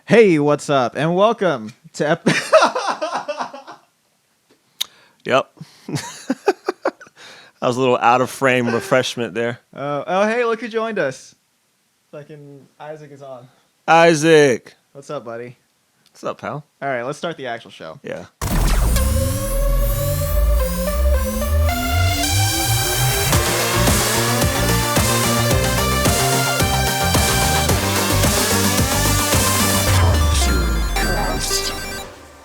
Hey, what's up? And welcome to Yep. I was a little out of frame refreshment there. hey, look who joined us. Fucking Isaac is on. Isaac. What's up, buddy? What's up, pal? All right, let's start the actual show. Yeah.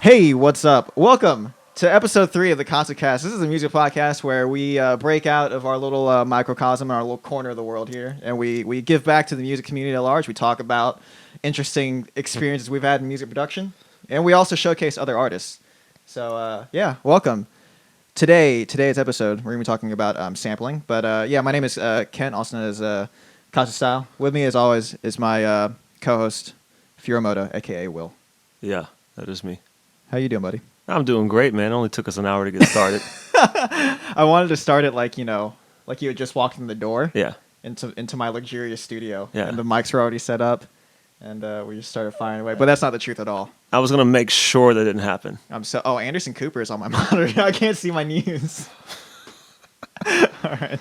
Hey, what's up? Welcome to episode 3 of the Katsu Cast. This is a music podcast where we break out of our little microcosm, our little corner of the world here, and we give back to the music community at large. We talk about interesting experiences we've had in music production, and we also showcase other artists. So, yeah, welcome. Today's episode, we're going to be talking about sampling. But, yeah, my name is Ken, also known as Katsu Style. With me, as always, is my co-host, Furamoda, a.k.a. Will. Yeah, that is me. How you doing, buddy? I'm doing great, man. It only took us an hour to get started. I wanted to start it like you had just walked in the door. Yeah. Into my luxurious studio. Yeah. And the mics were already set up, and we just started firing away. But that's not the truth at all. I was going to make sure that didn't happen. Anderson Cooper is on my monitor. I can't see my news. All right.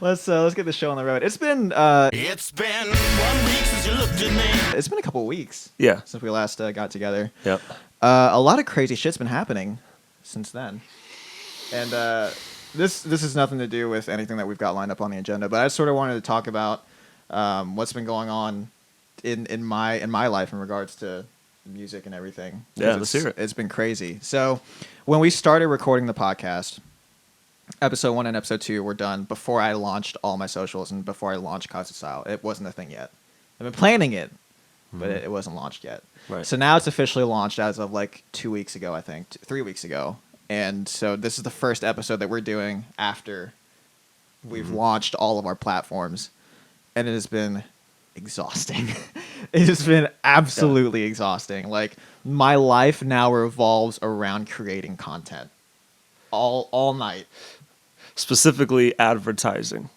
Let's get the show on the road. It's been 1 week since you looked at me. It's been a couple weeks. Yeah. Since we last got together. Yep. A lot of crazy shit's been happening since then. And this has nothing to do with anything that we've got lined up on the agenda, but I sort of wanted to talk about what's been going on in my life in regards to music and everything. Yeah, let's hear it. It's been crazy. So when we started recording the podcast, episode 1 and episode 2 were done before I launched all my socials and before I launched Katsu Style. It wasn't a thing yet. I've been planning it, but it wasn't launched yet. Right. So now it's officially launched as of like 2 weeks ago, I think, 3 weeks ago. And so this is the first episode that we're doing after we've launched all of our platforms. And it has been exhausting. It has been absolutely exhausting. Like, my life now revolves around creating content all night. Specifically advertising.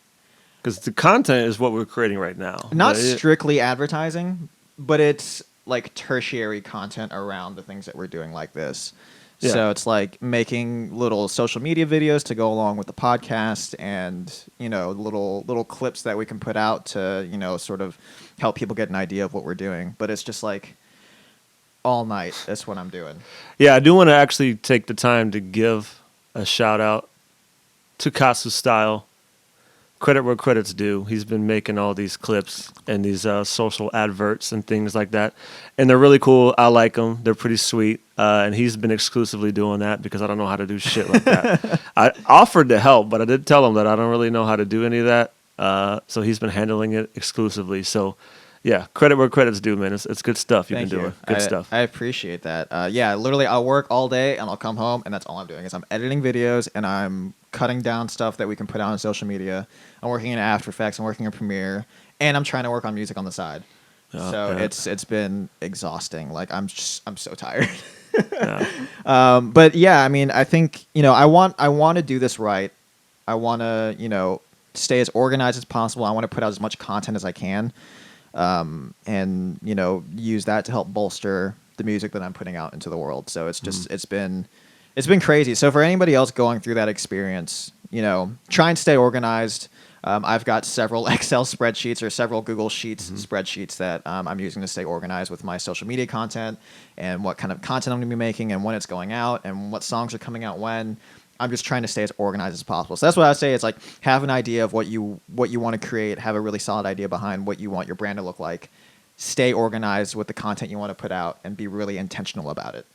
Because the content is what we're creating right now. Not strictly advertising, but it's like tertiary content around the things that we're doing like this. Yeah. So it's like making little social media videos to go along with the podcast and, little clips that we can put out to, sort of help people get an idea of what we're doing. But it's just like all night. That's what I'm doing. Yeah, I do want to actually take the time to give a shout out to Katsu Style. Credit where credit's due. He's been making all these clips and these social adverts and things like that. And they're really cool. I like them. They're pretty sweet. And he's been exclusively doing that because I don't know how to do shit like that. I offered to help, but I did tell him that I don't really know how to do any of that. So he's been handling it exclusively. So, yeah, credit where credit's due, man. It's good stuff you've been doing. Good stuff. I appreciate that. Yeah, literally, I'll work all day and I'll come home and that's all I'm doing is I'm editing videos and I'm cutting down stuff that we can put out on social media. I'm working in After Effects. I'm working in Premiere, and I'm trying to work on music on the side. It's been exhausting. Like I'm so tired. But yeah, I mean, I think I want to do this right. I want to stay as organized as possible. I want to put out as much content as I can, and use that to help bolster the music that I'm putting out into the world. So it's just it's been crazy. So for anybody else going through that experience, try and stay organized. I've got several Excel spreadsheets or several Google Sheets spreadsheets that I'm using to stay organized with my social media content and what kind of content I'm going to be making and when it's going out and what songs are coming out when. I'm just trying to stay as organized as possible. So that's what I say. It's like have an idea of what you want to create, have a really solid idea behind what you want your brand to look like. Stay organized with the content you want to put out and be really intentional about it.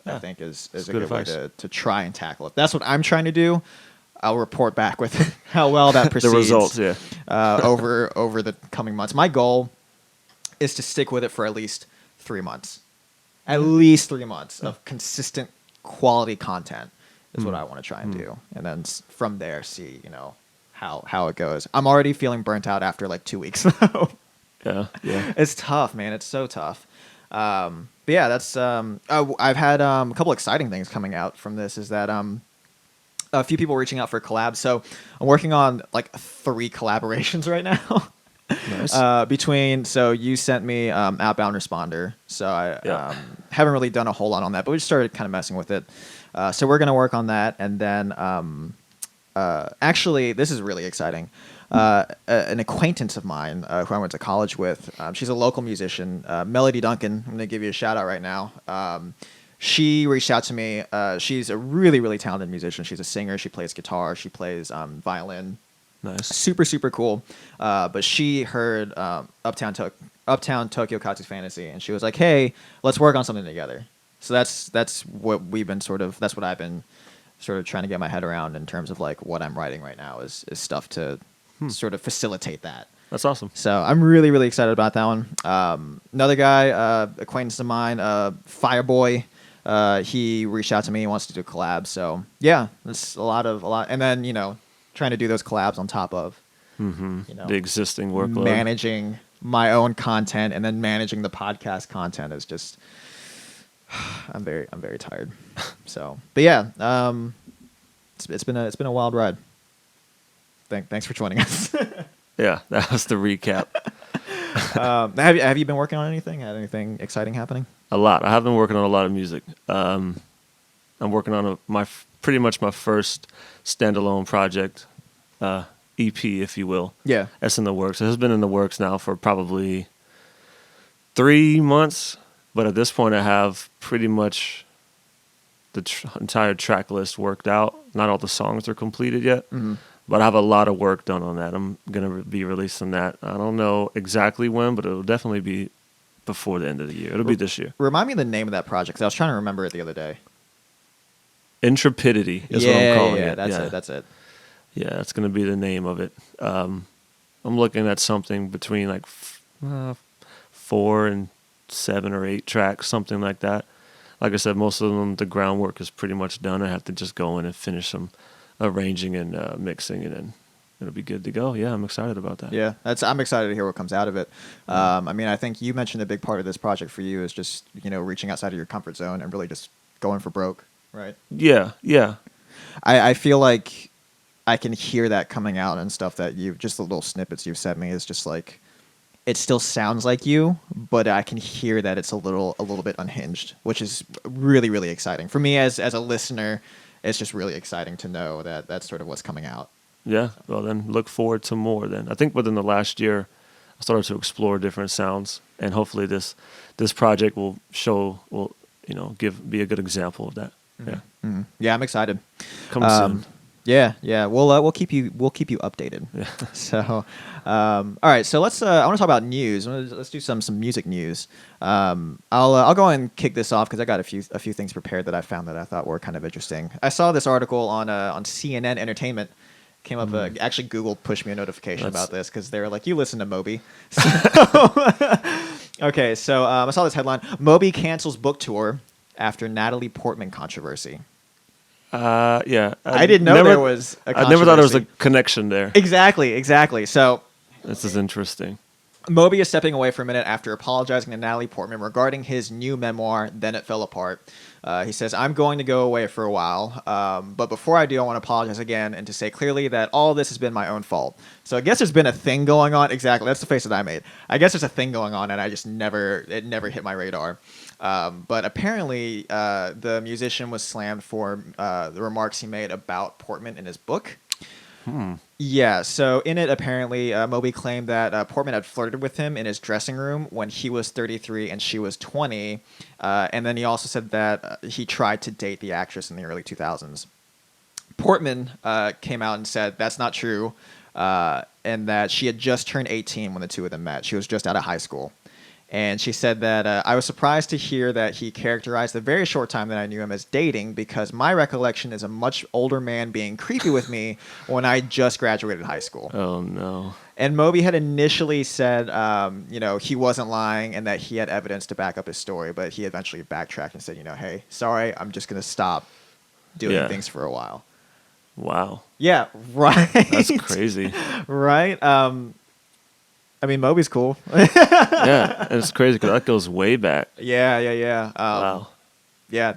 I think is a good way to try and tackle it. That's what I'm trying to do. I'll report back with how well that proceeds. The results, yeah. over the coming months. My goal is to stick with it for at least 3 months. At least 3 months of consistent quality content is what I want to try and do. And then from there, see, how it goes. I'm already feeling burnt out after like 2 weeks, though. Yeah. It's tough, man. It's so tough. But yeah, that's I've had a couple exciting things coming out from this. Is that a few people reaching out for collabs. So I'm working on like 3 collaborations right now. Nice. So you sent me Outbound Responder. So I Yeah. haven't really done a whole lot on that, but we just started kind of messing with it. So we're gonna work on that, and then actually, this is really exciting. An acquaintance of mine who I went to college with, she's a local musician, Melody Duncan. I'm going to give you a shout out right now. She reached out to me. She's a really, really talented musician. She's a singer. She plays guitar. She plays violin. Nice. Super, super cool. But she heard Uptown Tokyo Katsu Fantasy, and she was like, "Hey, let's work on something together." So that's what we've been that's what I've been sort of trying to get my head around in terms of like what I'm writing right now is stuff to sort of facilitate that. That's awesome. So I'm really, really excited about that one. Another guy, acquaintance of mine, Fireboy, he reached out to me. He wants to do a collab. So yeah, it's a lot. And then, trying to do those collabs on top of, The existing workload. managing my own content and then managing the podcast content is just, I'm very tired. So, but yeah, it's been a wild ride. Thanks for joining us. Yeah, that was the recap. Have you been working on anything? Had anything exciting happening? A lot. I have been working on a lot of music. I'm working on pretty much my first standalone project, EP, if you will. Yeah. That's in the works. It has been in the works now for probably 3 months, but at this point I have pretty much the entire track list worked out. Not all the songs are completed yet, but I have a lot of work done on that. I'm going to be releasing that. I don't know exactly when, but it'll definitely be before the end of the year. It'll be this year. Remind me of the name of that project, 'cause I was trying to remember it the other day. Intrepidity is what I'm calling it. That's it. Yeah, that's going to be the name of it. I'm looking at something between like 4 and 7 or 8 tracks, something like that. Like I said, most of them, the groundwork is pretty much done. I have to just go in and finish some arranging and mixing, and then it'll be good to go. Yeah, I'm excited about that. Yeah, I'm excited to hear what comes out of it. I mean, I think you mentioned a big part of this project for you is just reaching outside of your comfort zone and really just going for broke, right? Yeah. I feel like I can hear that coming out and stuff that just the little snippets you've sent me is just like, it still sounds like you, but I can hear that it's a little bit unhinged, which is really, really exciting for me as a listener. It's just really exciting to know that that's sort of what's coming out. Yeah. Well, then look forward to more. Then I think within the last year, I started to explore different sounds, and hopefully this project will be a good example of that. Mm-hmm. Yeah. Mm-hmm. Yeah, I'm excited. Coming soon. Yeah. We'll keep you updated. Yeah. So, all right. So let's. I want to talk about news. Let's do some music news. I'll go and kick this off because I got a few things prepared that I found that I thought were kind of interesting. I saw this article on CNN Entertainment. Came up. Actually, Google pushed me a notification about this because they were like, "You listen to Moby." Okay. So I saw this headline: Moby cancels book tour after Natalie Portman controversy. Yeah. I didn't know there was a controversy. I never thought there was a connection there. Exactly. So This is interesting. Moby is stepping away for a minute after apologizing to Natalie Portman regarding his new memoir, Then It Fell Apart. He says, "I'm going to go away for a while, but before I do, I want to apologize again and to say clearly that all of this has been my own fault." So I guess there's been a thing going on. Exactly. That's the face that I made. I guess there's a thing going on, and it never hit my radar. But apparently, the musician was slammed for the remarks he made about Portman in his book. Yeah, so in it, apparently, Moby claimed that Portman had flirted with him in his dressing room when he was 33 and she was 20. And then he also said that he tried to date the actress in the early 2000s. Portman came out and said that's not true, and that she had just turned 18 when the two of them met. She was just out of high school. And she said that I was surprised to hear that he characterized the very short time that I knew him as dating because my recollection is a much older man being creepy with me when I just graduated high school. Oh, no. And Moby had initially said, he wasn't lying and that he had evidence to back up his story, but he eventually backtracked and said, hey, sorry, I'm just going to stop doing things for a while. Wow. Yeah, right. That's crazy. Right? I mean, Moby's cool. Yeah, and it's crazy because that goes way back. Yeah. Wow. Yeah,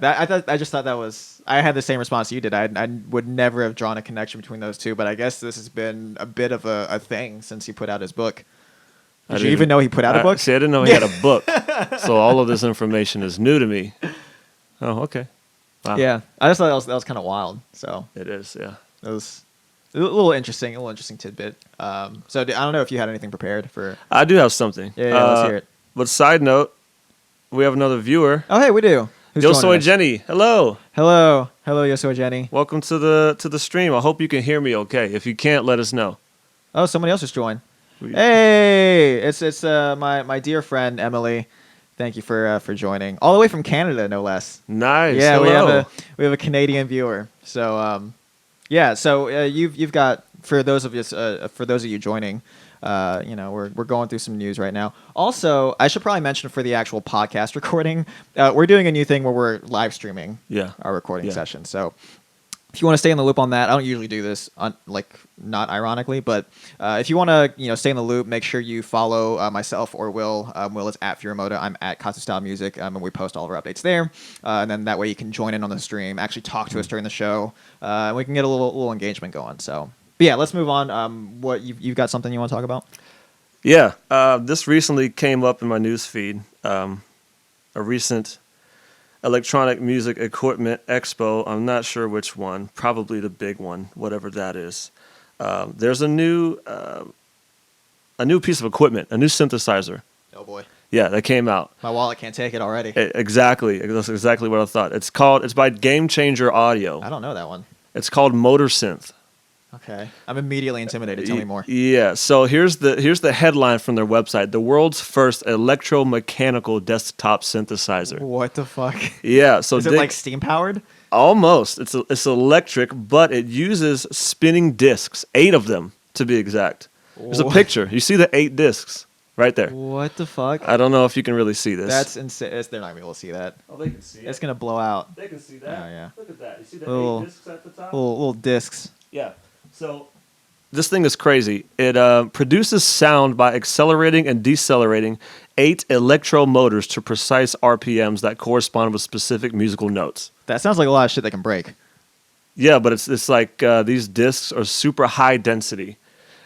I just thought that was. I had the same response you did. I would never have drawn a connection between those two, but I guess this has been a bit of a thing since he put out his book. Did you even know he put out a book? See, I didn't know he had a book. So all of this information is new to me. Oh, okay. Wow. Yeah, I just thought that was kind of wild. So It is, yeah. it was a little interesting tidbit. So I don't know if you had anything prepared for. I do have something. Yeah, let's hear it. But side note, we have another viewer. Oh, hey, we do. Who's Yo joining soy us? Jenny. Hello. Hello, Yo Soy Jenny. Welcome to the stream. I hope you can hear me okay. If you can't, let us know. Oh, somebody else just joined. Hey, it's my dear friend Emily. Thank you for joining, all the way from Canada, no less. Nice. Yeah, Hello. we have a Canadian viewer. So yeah, so you've got for those of you joining, we're going through some news right now. Also, I should probably mention for the actual podcast recording, we're doing a new thing where we're live streaming our recording session. So if you want to stay in the loop on that, I don't usually do this not ironically, but if you want to stay in the loop, make sure you follow myself or Will. Will is at Furamoda. I'm at Katsu Style Music, and we post all of our updates there. And then that way you can join in on the stream, actually talk to us during the show, and we can get a little engagement going. So, but yeah, let's move on. What you've got something you want to talk about? Yeah, this recently came up in my news feed. A recent electronic music equipment expo. I'm not sure which one. Probably the big one, whatever that is. There's a new piece of equipment, a new synthesizer. Oh boy. Yeah, that came out. My wallet can't take it already. Exactly. That's exactly what I thought. It's by Game Changer Audio. I don't know that one. It's called Motor Synth. Okay. I'm immediately intimidated. Tell me more. Yeah. So here's the headline from their website: the world's first electromechanical desktop synthesizer. What the fuck? Yeah. So is it like steam powered? Almost. It's electric, but it uses spinning discs, 8 of them to be exact. There's a picture. You see the 8 discs right there. What the fuck? I don't know if you can really see this. That's insane. They're not gonna be able to see that. Oh, they can see it. It's gonna blow out. They can see that. Oh yeah. Look at that. You see the Little- 8 discs at the top? Little discs. Yeah. So this thing is crazy. It produces sound by accelerating and decelerating 8 electromotors to precise RPMs that correspond with specific musical notes. That sounds like a lot of shit that can break. Yeah, but it's like these discs are super high density,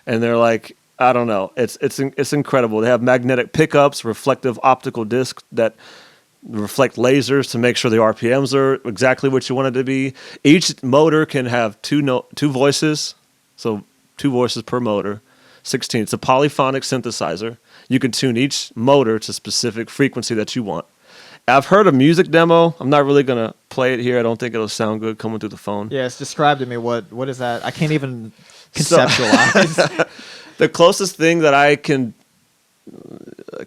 and they're like, I don't know. It's incredible. They have magnetic pickups, reflective optical discs that reflect lasers to make sure the RPMs are exactly what you want it to be. Each motor can have two voices, so 2 voices per motor. 16. It's a polyphonic synthesizer. You can tune each motor to specific frequency that you want. I've heard a music demo. I'm not really gonna play it here. I don't think it'll sound good coming through the phone. Yes, describe to me what is that? I can't even conceptualize. The closest thing that I can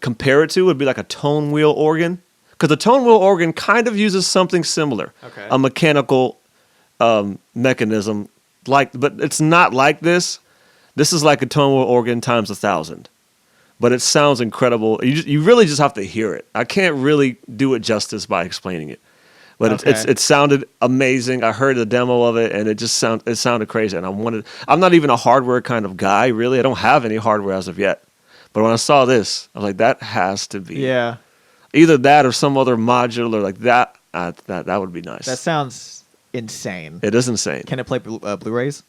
compare it to would be like a tone wheel organ. Because the tone wheel organ kind of uses something similar. Okay. A mechanical mechanism, but it's not like this. This is like a tone wheel organ times 1,000. But it sounds incredible. You really just have to hear it. I can't really do it justice by explaining it. But it sounded amazing. I heard the demo of it, and it sounded crazy. And I'm not even a hardware kind of guy, really. I don't have any hardware as of yet. But when I saw this, I was like, that has to be. Yeah. Either that or some other modular like that. That would be nice. That sounds insane. It is insane. Can it play Blu-rays?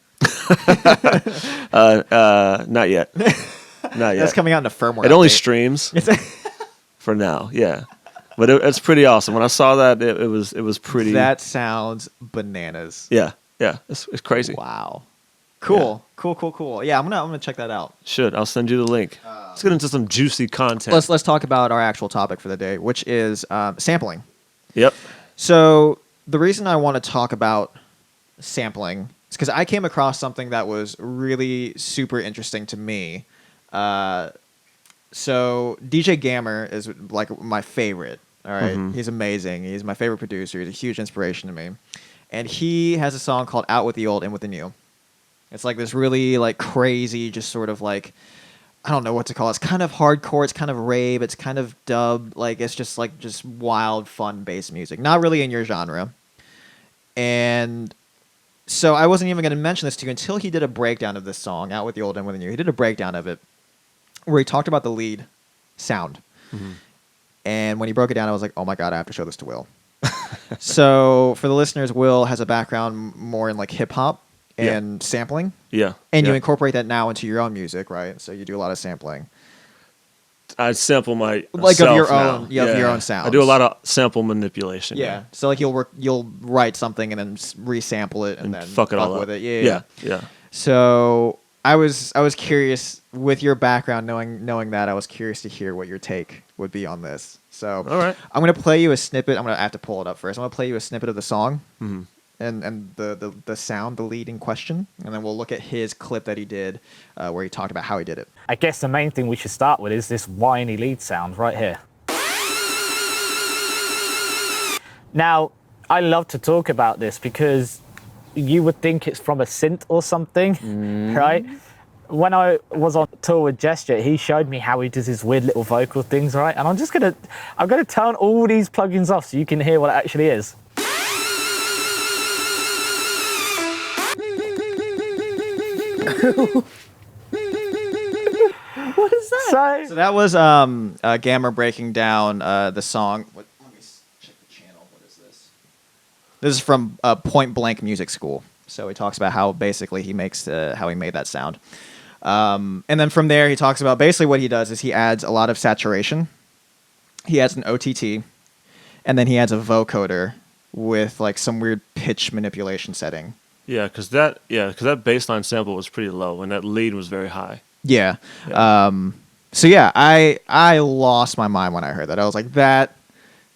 Not yet. Not yet. That's coming out in a firmware. It only update. streams for now. Yeah, but it's pretty awesome. When I saw that, it was pretty. That sounds bananas. Yeah. It's crazy. Wow. Cool. Cool. Yeah, I'm gonna check that out. I'll send you the link. Let's get into some juicy content. Let's talk about our actual topic for the day, which is sampling. Yep. So the reason I want to talk about sampling is because I came across something that was really super interesting to me. So DJ Gammer is like my favorite. All right. Mm-hmm. He's amazing. He's my favorite producer. He's a huge inspiration to me. And he has a song called Out with the Old, In with the New. It's like this really like crazy, just sort of like, I don't know what to call it. It's kind of hardcore. It's kind of rave. It's kind of dub. Like it's just wild, fun bass music. Not really in your genre. And so I wasn't even going to mention this to you until he did a breakdown of this song, Out with the Old, In with the New. He did a breakdown of it where he talked about the lead sound. Mm-hmm. And when he broke it down, I was like, oh my God, I have to show this to Will. So for the listeners, Will has a background more in like hip hop and sampling. Yeah. And you incorporate that now into your own music, right? So you do a lot of sampling. I sample my Like of your now. own, of your own sounds. I do a lot of sample manipulation. Yeah. So like you'll write something and then resample it and then fuck it all with up. it. Yeah. Yeah. So I was curious with your background, knowing that, I was curious to hear what your take would be on this. So All right. I'm gonna play you a snippet. I have to pull it up first. I'm gonna play you a snippet of the song. Mm-hmm. And the sound, the lead in question, and then we'll look at his clip that he did where he talked about how he did it. I guess the main thing we should start with is this whiny lead sound right here. Now, I love to talk about this because you would think it's from a synth or something, right? When I was on tour with Gesture, he showed me how he does his weird little vocal things, right? And I'm gonna turn all these plugins off so you can hear what it actually is. What is that? So that was Gammer breaking down the song. Let me check the channel. What is this? This is from Point Blank Music School. So he talks about how basically he makes how he made that sound. And then from there, he talks about basically what he does is he adds a lot of saturation. He adds an OTT, and then he adds a vocoder with like some weird pitch manipulation setting. Yeah, because that baseline sample was pretty low, and that lead was very high. Yeah. Yeah. So yeah, I lost my mind when I heard that. I was like, that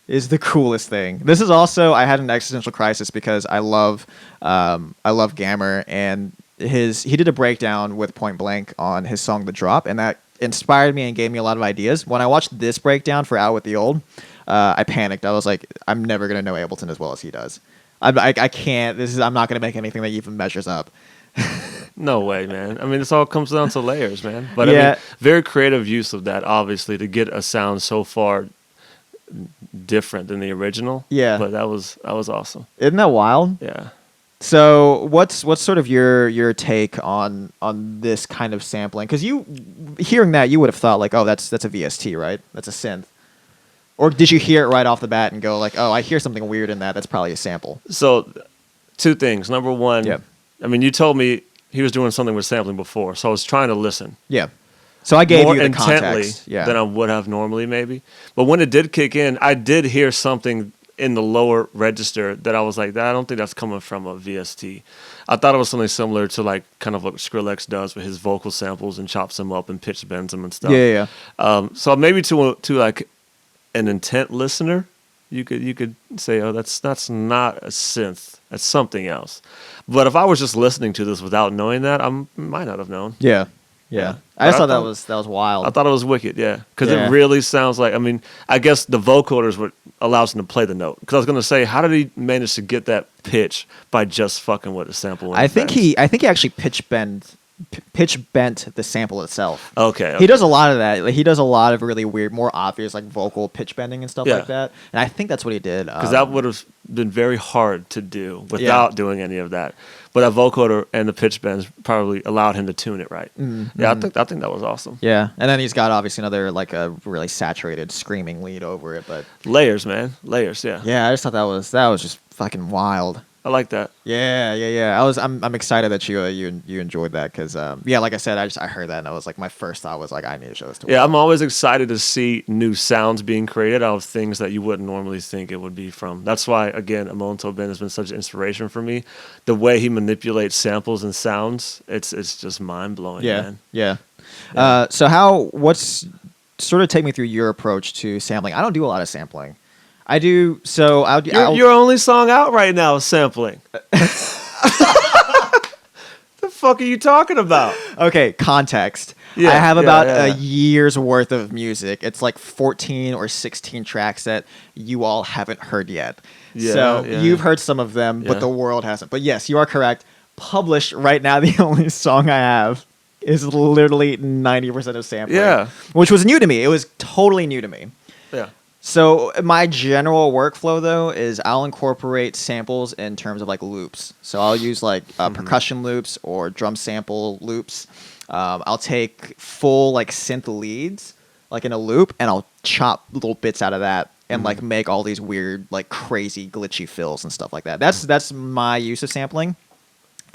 is the coolest thing. This is also, I had an existential crisis because I love Gammer, and he did a breakdown with Point Blank on his song The Drop, and that inspired me and gave me a lot of ideas. When I watched this breakdown for Out With The Old, I panicked. I was like, I'm never gonna know Ableton as well as he does. I can't. I'm not gonna make anything that even measures up. No way, man. I mean, this all comes down to layers, man. But Yeah. I mean, very creative use of that, obviously, to get a sound so far different than the original. Yeah. But that was awesome. Isn't that wild? Yeah. So what's sort of your take on this kind of sampling? Because you hearing that, you would have thought like, oh, that's a VST, right? That's a synth. Or did you hear it right off the bat and go like, oh, I hear something weird in that. That's probably a sample. So, two things. Number one, Yeah. I mean, you told me he was doing something with sampling before, so I was trying to listen. Yeah. So I gave more you the intently context. Yeah. than I would have normally, maybe. But when it did kick in, I did hear something in the lower register that I was like, I don't think that's coming from a VST. I thought it was something similar to like kind of what Skrillex does with his vocal samples and chops them up and pitch bends them and stuff. Yeah. So maybe to like an intent listener, you could say, oh, that's not a synth. That's something else. But if I was just listening to this without knowing that, I might not have known. Yeah. I just But thought that was wild. I thought it was wicked, yeah, because Yeah. it really sounds like. I mean, I guess the vocoders what allows him to play the note. Because I was gonna say, how did he manage to get that pitch by just fucking with the sample? I think he actually pitch bent the sample itself. Okay. He does a lot of that. Like, he does a lot of really weird, more obvious like vocal pitch bending and stuff Yeah. like that. And I think that's what he did. Because that would have been very hard to do without doing any of that. But that vocoder and the pitch bends probably allowed him to tune it right. Mm-hmm. Yeah, I think that was awesome. Yeah, and then he's got obviously another like a really saturated screaming lead over it. But Layers, man, layers. Yeah, yeah, I just thought that was just fucking wild. I like that. Yeah. I'm excited that you enjoyed that because like I said, I heard that and I was like, my first thought was like, I need to show this to. Yeah, I'm always excited to see new sounds being created out of things that you wouldn't normally think it would be from. That's why, again, Amonto Ben has been such an inspiration for me. The way he manipulates samples and sounds, it's just mind blowing. Man. Yeah. So what's sort of take me through your approach to sampling? I don't do a lot of sampling. I do. So Your only song out right now is sampling. The fuck are you talking about? Okay, context. Yeah, I have yeah, about yeah. a year's worth of music. It's like 14 or 16 tracks that you all haven't heard yet. Yeah, so yeah. you've heard some of them, Yeah. but the world hasn't. But yes, you are correct. Published right now, the only song I have is literally 90% of sampling. Yeah. Which was new to me. It was totally new to me. Yeah. So my general workflow though is I'll incorporate samples in terms of like loops. So I'll use like percussion loops or drum sample loops. I'll take full like synth leads like in a loop and I'll chop little bits out of that and like make all these weird like crazy glitchy fills and stuff like that. That's my use of sampling.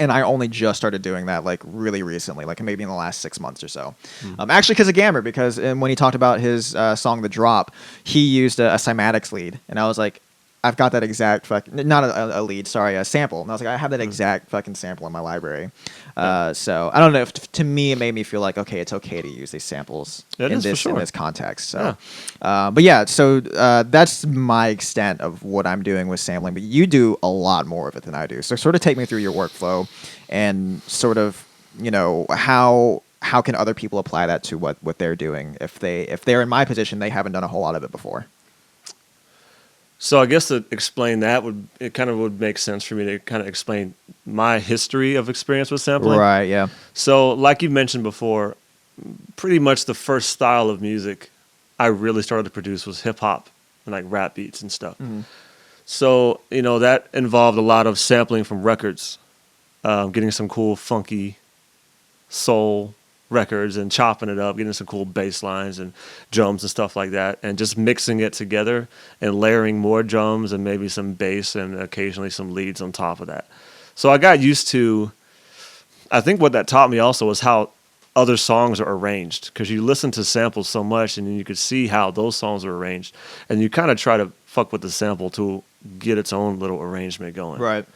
And I only just started doing that like really recently, like maybe in the last 6 months or so. Actually, because of Gammer, because when he talked about his song "The Drop," he used a cymatics lead, and I was like, I've got that exact not a lead, sorry, a sample. And I was like, I have that exact fucking sample in my library. So I don't know. To me, it made me feel like, okay, it's okay to use these samples in this context. So, but yeah, so that's my extent of what I'm doing with sampling. But you do a lot more of it than I do. So sort of take me through your workflow and sort of, how can other people apply that to what they're doing if they're in my position, they haven't done a whole lot of it before. So I guess to explain that would make sense for me to kind of explain my history of experience with sampling. Right, yeah. So like you mentioned before, pretty much the first style of music I really started to produce was hip hop and like rap beats and stuff. Mm-hmm. So, that involved a lot of sampling from records, getting some cool funky soul records and chopping it up, getting some cool bass lines and drums and stuff like that, and just mixing it together and layering more drums and maybe some bass and occasionally some leads on top of that. So I got used to, I think what that taught me also was how other songs are arranged, because you listen to samples so much and you could see how those songs are arranged, and you kind of try to fuck with the sample to get its own little arrangement going. Right.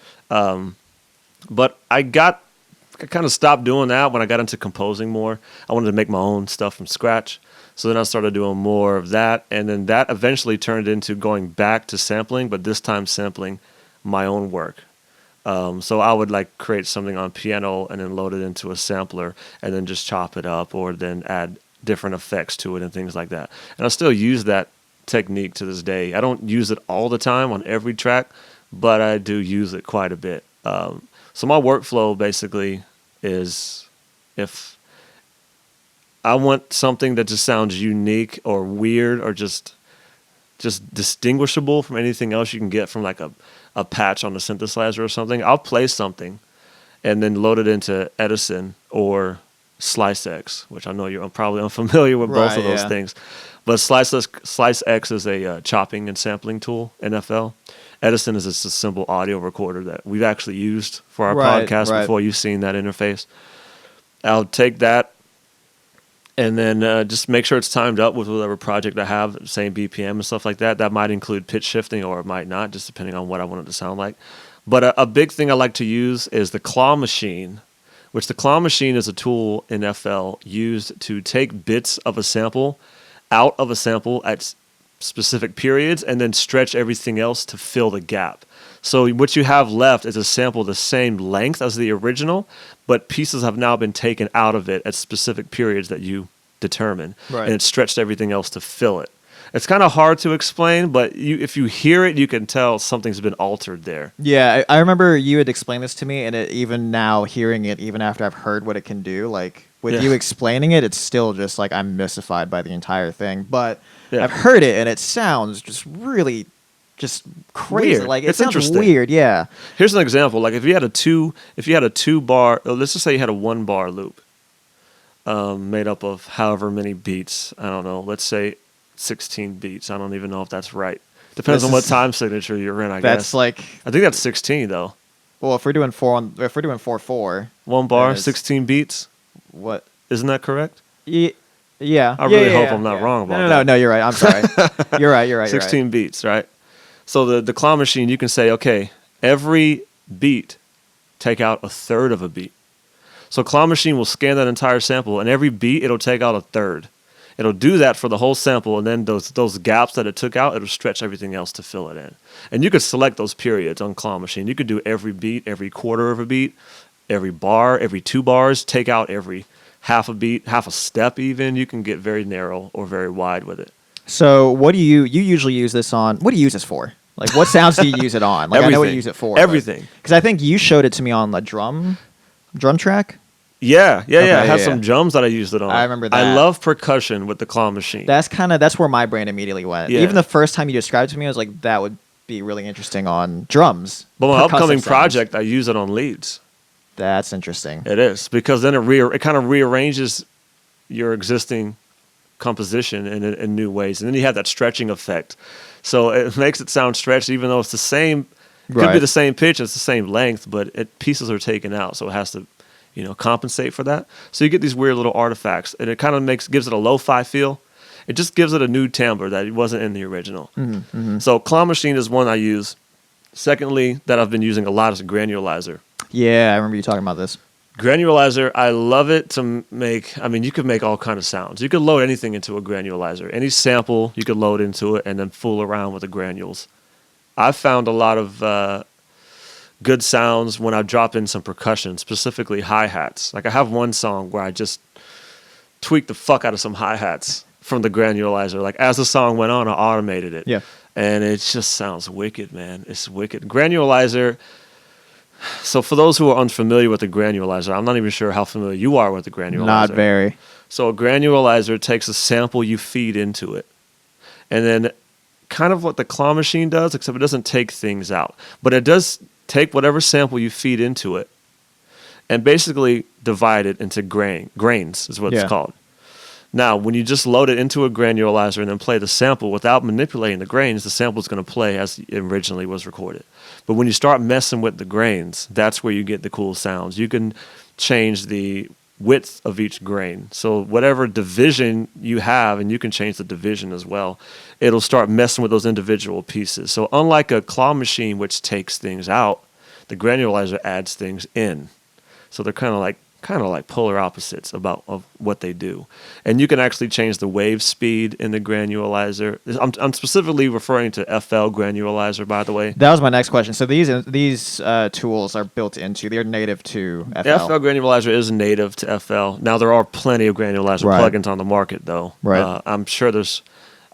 But I kind of stopped doing that when I got into composing more. I wanted to make my own stuff from scratch. So then I started doing more of that. And then that eventually turned into going back to sampling, but this time sampling my own work. So I would like create something on piano and then load it into a sampler and then just chop it up or then add different effects to it and things like that. And I still use that technique to this day. I don't use it all the time on every track, but I do use it quite a bit. So my workflow basically is, if I want something that just sounds unique or weird or just distinguishable from anything else you can get from like a patch on a synthesizer or something, I'll play something and then load it into Edison or SliceXx, which I know you're probably unfamiliar with both of those things. But SliceXx is a chopping and sampling tool in FL. Edison is just a simple audio recorder that we've actually used for our podcast before. You've seen that interface. I'll take that and then just make sure it's timed up with whatever project I have, same BPM and stuff like that. That might include pitch shifting or it might not, just depending on what I want it to sound like. But a big thing I like to use is the claw machine, which the claw machine is a tool in FL used to take bits of a sample out of a sample at specific periods and then stretch everything else to fill the gap. So what you have left is a sample the same length as the original, but pieces have now been taken out of it at specific periods that you determine, and it's stretched everything else to fill it. It's kind of hard to explain, but if you hear it, you can tell something's been altered there. Yeah, I remember you had explained this to me, and even now hearing it, even after I've heard what it can do, like with you explaining it, it's still just like I'm mystified by the entire thing. But I've heard it, and it sounds just really just crazy. Weird. Like it's sounds interesting. Weird. Yeah. Here's an example. Like if you had a two bar, let's just say you had a 1 bar loop, made up of however many beats. I don't know. Let's say 16 beats. I don't even know if that's right. Depends on what time signature you're in, I guess. I think that's 16 though. Well, if we're doing 4/4, 1 bar, 16 beats. What? Isn't that correct? Yeah. I really hope I'm not wrong about that. No, you're right. I'm sorry. You're right. 16 beats, right? So the claw machine, you can say, okay, every beat, take out a third of a beat. So claw machine will scan that entire sample, and every beat, it'll take out a third. It'll do that for the whole sample, and then those gaps that it took out, it'll stretch everything else to fill it in. And you could select those periods on claw machine. You could do every beat, every quarter of a beat, every bar, every 2 bars, take out every half a beat, half a step even. You can get very narrow or very wide with it. So what do you usually use this on? What do you use this for? Like what sounds do you use it on? Like Everything. I know what you use it for. Everything. Because I think you showed it to me on a drum track. Yeah. I had some drums that I used it on. I remember that. I love percussion with the claw machine. That's where my brain immediately went. Yeah. Even the first time you described it to me, I was like, that would be really interesting on drums. But my upcoming project, I use it on leads. That's interesting. It is, because then it kind of rearranges your existing composition in new ways, and then you have that stretching effect. So it makes it sound stretched, even though it's the same It could be Right. the same pitch, it's the same length, but pieces are taken out, so it has to, compensate for that. So you get these weird little artifacts, and it kind of gives it a lo-fi feel. It just gives it a new timbre that wasn't in the original. So Claw Machine is one I use. Secondly, that I've been using a lot is Granulizer. Yeah, I remember you talking about this. Granulizer, I love it to make. I mean, you could make all kind of sounds. You could load anything into a granulizer. Any sample you could load into it and then fool around with the granules. I've found a lot of good sounds when I drop in some percussion, specifically hi-hats. Like I have one song where I just tweaked the fuck out of some hi-hats from the granulizer. Like as the song went on, I automated it. Yeah. And it just sounds wicked, man. It's wicked. Granulizer. So for those who are unfamiliar with the granulizer, I'm not even sure how familiar you are with the granulizer. Not very. So a granulizer takes a sample you feed into it. And then kind of what the claw machine does, except it doesn't take things out. But it does take whatever sample you feed into it and basically divide it into grains is what it's called. Now, when you just load it into a granulizer and then play the sample without manipulating the grains, the sample is going to play as it originally was recorded. But when you start messing with the grains, that's where you get the cool sounds. You can change the width of each grain. So whatever division you have, and you can change the division as well, it'll start messing with those individual pieces. So unlike a claw machine, which takes things out, the granulizer adds things in. So they're kind of like polar opposites of what they do. And you can actually change the wave speed in the granulizer. I'm specifically referring to FL granulizer, by the way. That was my next question. So these tools are built into, they're native to FL. FL granulizer is native to FL. Now, there are plenty of granulizer plugins on the market, though. Right. I'm sure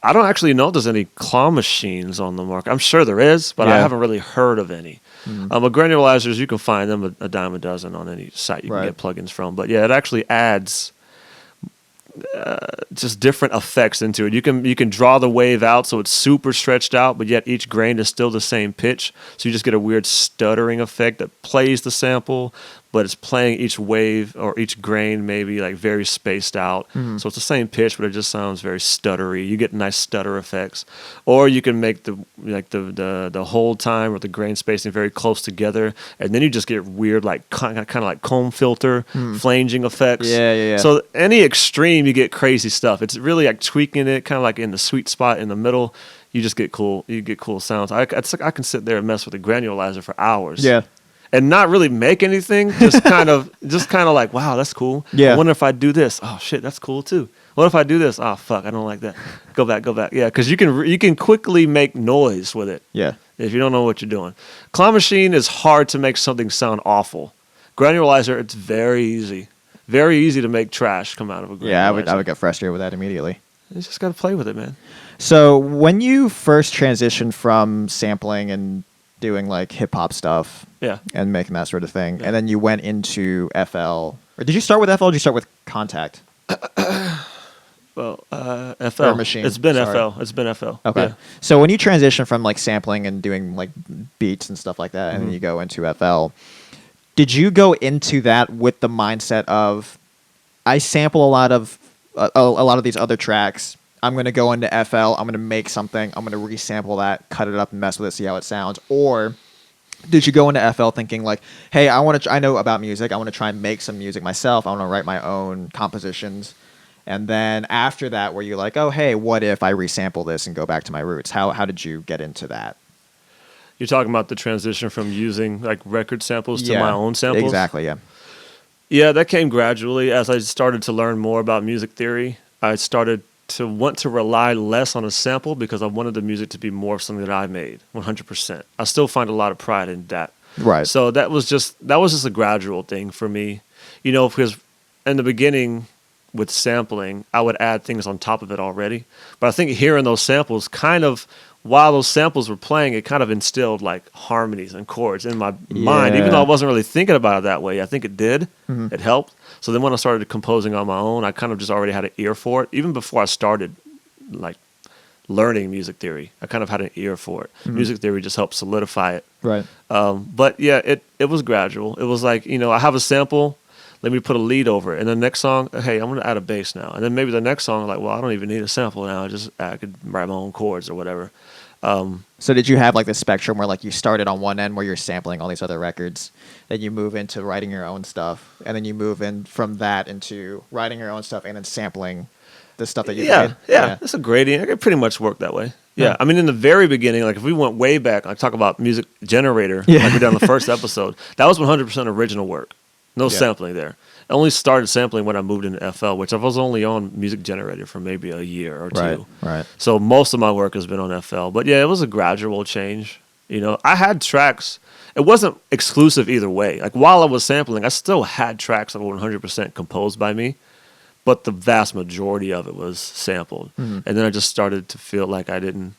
I don't actually know if there's any claw machines on the market. I'm sure there is, but I haven't really heard of any. But granulizers, you can find them a dime a dozen on any site you can get plugins from. But yeah, it actually adds just different effects into it. You can draw the wave out so it's super stretched out, but yet each grain is still the same pitch. So you just get a weird stuttering effect that plays the sample, but it's playing each wave or each grain maybe like very spaced out. So it's the same pitch, but it just sounds very stuttery. You get nice stutter effects. Or you can make the hold time or the grain spacing very close together, and then you just get weird like kind of like comb filter flanging effects. Yeah. So any extreme, you get crazy stuff. It's really like tweaking it, kind of like in the sweet spot in the middle. You just get cool. You get cool sounds. I can sit there and mess with a granulizer for hours. Yeah. And not really make anything, just kind of like, wow, that's cool. Yeah. I wonder if I do this. Oh shit, that's cool too. What if I do this? Oh fuck, I don't like that. Go back. Yeah, because you can quickly make noise with it. Yeah. If you don't know what you're doing. Claw machine is hard to make something sound awful. Granulizer, it's very easy. Very easy to make trash come out of a granulizer. Yeah, I would get frustrated with that immediately. You just gotta play with it, man. So when you first transitioned from sampling and doing like hip hop stuff, and making that sort of thing, and then you went into FL, or did you start with FL? Or did you start with Contact? Well, FL. Or Machine. It's been sorry. FL. It's been FL. Okay. Yeah. So when you transition from like sampling and doing like beats and stuff like that, and then you go into FL, did you go into that with the mindset of, I sample a lot of these other tracks, I'm going to go into FL, I'm going to make something, I'm going to resample that, cut it up and mess with it, see how it sounds? Or did you go into FL thinking like, hey, I know about music, I want to try and make some music myself, I want to write my own compositions? And then after that, were you like, oh, hey, what if I resample this and go back to my roots? How did you get into that? You're talking about the transition from using like record samples to my own samples? Exactly, yeah. Yeah, that came gradually as I started to learn more about music theory. I started to want to rely less on a sample because I wanted the music to be more of something that I made, 100%. I still find a lot of pride in that. Right. So that was just a gradual thing for me. You know, because in the beginning with sampling, I would add things on top of it already. But I think hearing those samples kind of, while those samples were playing, it kind of instilled like harmonies and chords in my mind, even though I wasn't really thinking about it that way. I think it did. It helped. So then when I started composing on my own, I kind of just already had an ear for it. Even before I started like learning music theory, I kind of had an ear for it. Music theory just helped solidify it. Right. But yeah, it was gradual. It was like, you know, I have a sample, let me put a lead over it. And the next song, hey, I'm going to add a bass now. And then maybe the next song, like, well, I don't even need a sample now. I could write my own chords or whatever. And So did you have like the spectrum where like you started on one end where you're sampling all these other records, then you move into writing your own stuff, and then you move in from that into writing your own stuff and then sampling the stuff that you made? Yeah, it's a gradient. It pretty much worked that way. Yeah, Yeah. I mean, in the very beginning, like if we went way back, like talk about Music Generator, Yeah. like we did on the first episode, that was 100% original work. No Yeah. sampling there. I only started sampling when I moved into FL, which I was only on Music Generator for maybe a year or two. Right. So most of my work has been on FL. But yeah, it was a gradual change. You know, I had tracks. It wasn't exclusive either way. Like while I was sampling, I still had tracks that were 100% composed by me, but the vast majority of it was sampled. Mhm. And then I just started to feel like I didn't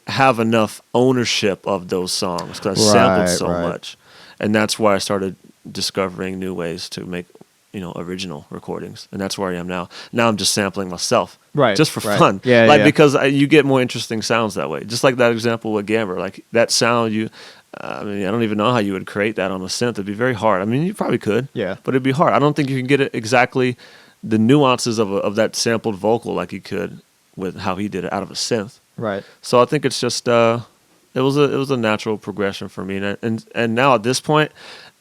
have enough ownership of those songs because I sampled so Right. much. And that's why I started discovering new ways to make, you know, original recordings. And that's where I am now. Now I'm just sampling myself. Right, Just for right. fun. Yeah, like yeah. because you get more interesting sounds that way. Just like that example with Gammer. Like that sound I mean, I don't even know how you would create that on a synth. It'd be very hard. I mean, you probably could. Yeah. But it'd be hard. I don't think you can get it exactly the nuances of that sampled vocal like you could with how he did it out of a synth. Right. So I think it's just it was a natural progression for me, and now at this point,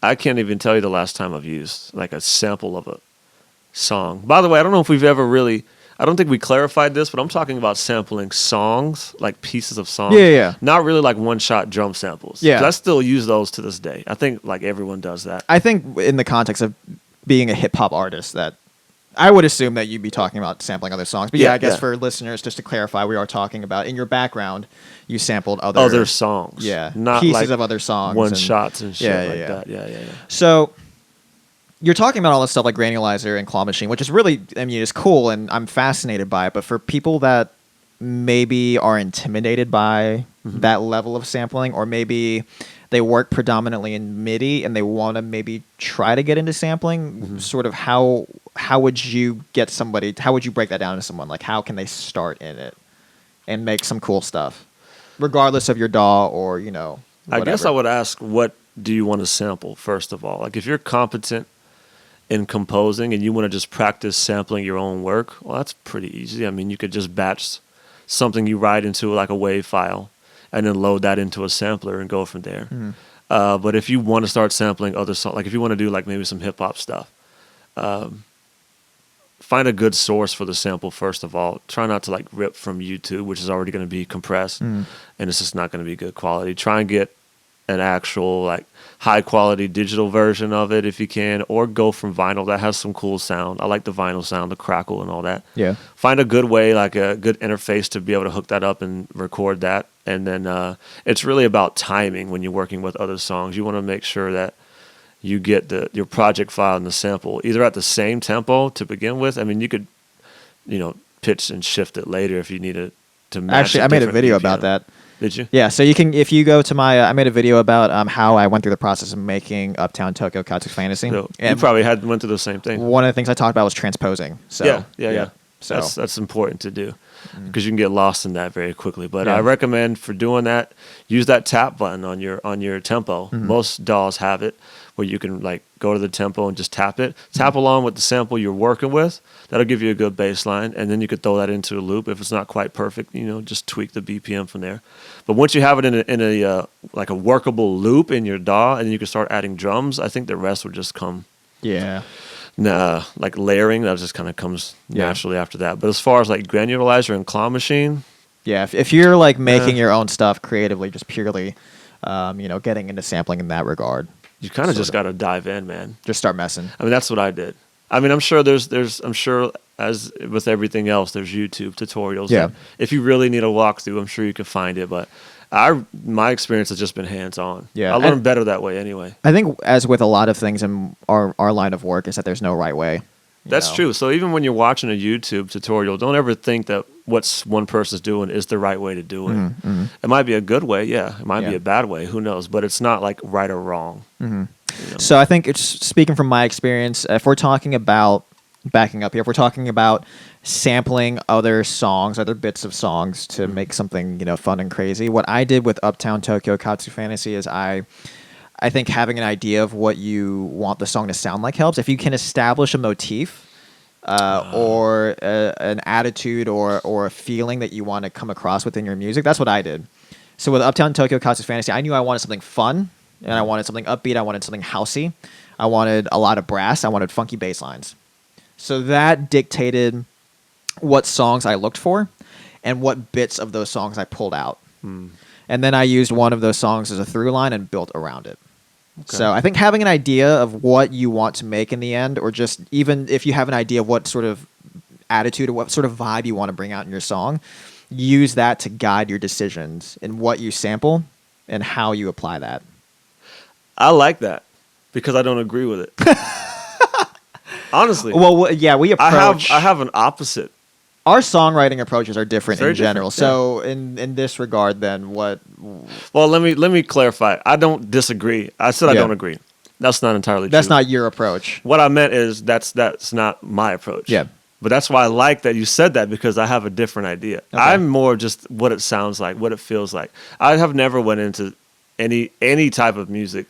I can't even tell you the last time I've used like a sample of a song. By the way, I don't know if we've ever really. I don't think we clarified this, but I'm talking about sampling songs, like pieces of songs. Yeah. Not really like one-shot drum samples. Yeah. 'Cause I still use those to this day. I think like everyone does that. I think in the context of being a hip hop artist, that I would assume that you'd be talking about sampling other songs. But yeah, Yeah, I guess yeah. for listeners, just to clarify, we are talking about in your background, you sampled other songs. Yeah, Not pieces like of other songs, one and- shots and shit Yeah, yeah, like yeah. that. Yeah. So you're talking about all this stuff like granulizer and claw machine, which is really, I mean, it's cool and I'm fascinated by it. But for people that maybe are intimidated by that level of sampling, or maybe they work predominantly in MIDI and they want to maybe try to get into sampling, sort of how would you get somebody? How would you break that down to someone? Like, how can they start in it and make some cool stuff, regardless of your DAW or I guess whatever? I would ask, what do you want to sample first of all? Like if you're competent in composing and you want to just practice sampling your own work, well, that's pretty easy. I mean, you could just batch something you write into like a WAV file and then load that into a sampler and go from there. But if you want to start sampling other songs, like if you want to do like maybe some hip hop stuff, find a good source for the sample first of all. Try not to like rip from YouTube, which is already going to be compressed and it's just not going to be good quality. Try and get an actual like high quality digital version of it if you can, or go from vinyl that has some cool sound. I like the vinyl sound, the crackle and all that. Yeah. Find a good way, like a good interface to be able to hook that up and record that. And then it's really about timing when you're working with other songs. You want to make sure that you get your project file and the sample either at the same tempo to begin with. I mean, you could, pitch and shift it later if you need it to match. Actually, I made a different video BPM. about that. Did you? Yeah, so you can, if you go to my, I made a video about how I went through the process of making Uptown Tokyo Katsu Fantasy. So you And probably went through the same thing. one of the things I talked about was transposing. So Yeah. So That's important to do because you can get lost in that very quickly. But Yeah. I recommend for doing that, use that tap button on your tempo. Most DAWs have it where you can like go to the tempo and just tap it. Tap along with the sample you're working with. That'll give you a good bass line, and then you could throw that into a loop. If it's not quite perfect, just tweak the BPM from there. But once you have it in a like a workable loop in your DAW, and then you can start adding drums, I think the rest will just come. yeah. Like layering, that just kind of comes Yeah. naturally after that. But as far as like granulizer and claw machine, Yeah, if you're like making your own stuff creatively, just purely, getting into sampling in that regard, you kind of Sort just of. got to dive in, man. just start messing. I mean, that's what I did. I mean, I'm sure I'm sure as with everything else, there's YouTube tutorials. Yeah. that if you really need a walkthrough, I'm sure you can find it. But my experience has just been hands on. Yeah, I learn and- better that way anyway. I think, as with a lot of things in our line of work, is that there's no right way. you That's know? true. So even when you're watching a YouTube tutorial, don't ever think that what's one person's doing is the right way to do it. It might be a good way, yeah. It might be Yeah. a bad way, who knows? But it's not like right or wrong. So I think it's speaking from my experience. If we're talking about backing up here, if we're talking about sampling other songs, other bits of songs to make something fun and crazy, what I did with Uptown Tokyo Katsu Fantasy is I think having an idea of what you want the song to sound like helps. If you can establish a motif or an attitude or a feeling that you want to come across within your music, that's what I did. So with Uptown Tokyo Katsu Fantasy, I knew I wanted something fun, and I wanted something upbeat. I wanted something housey. I wanted a lot of brass. I wanted funky bass lines. So that dictated what songs I looked for and what bits of those songs I pulled out. And then I used one of those songs as a through line and built around it. Okay. So I think having an idea of what you want to make in the end, or just even if you have an idea of what sort of attitude or what sort of vibe you want to bring out in your song, use that to guide your decisions in what you sample and how you apply that. I like that because I don't agree with it. Honestly. Well, yeah, we approach. I have an opposite. Our songwriting approaches are different in general. Different, yeah. So in this regard, then what? Well, let me clarify. I don't disagree. I said I don't agree. That's not entirely true. That's not your approach. What I meant is that's not my approach. Yeah. But that's why I like that you said that, because I have a different idea. Okay. I'm more just what it sounds like, what it feels like. I have never went into any type of music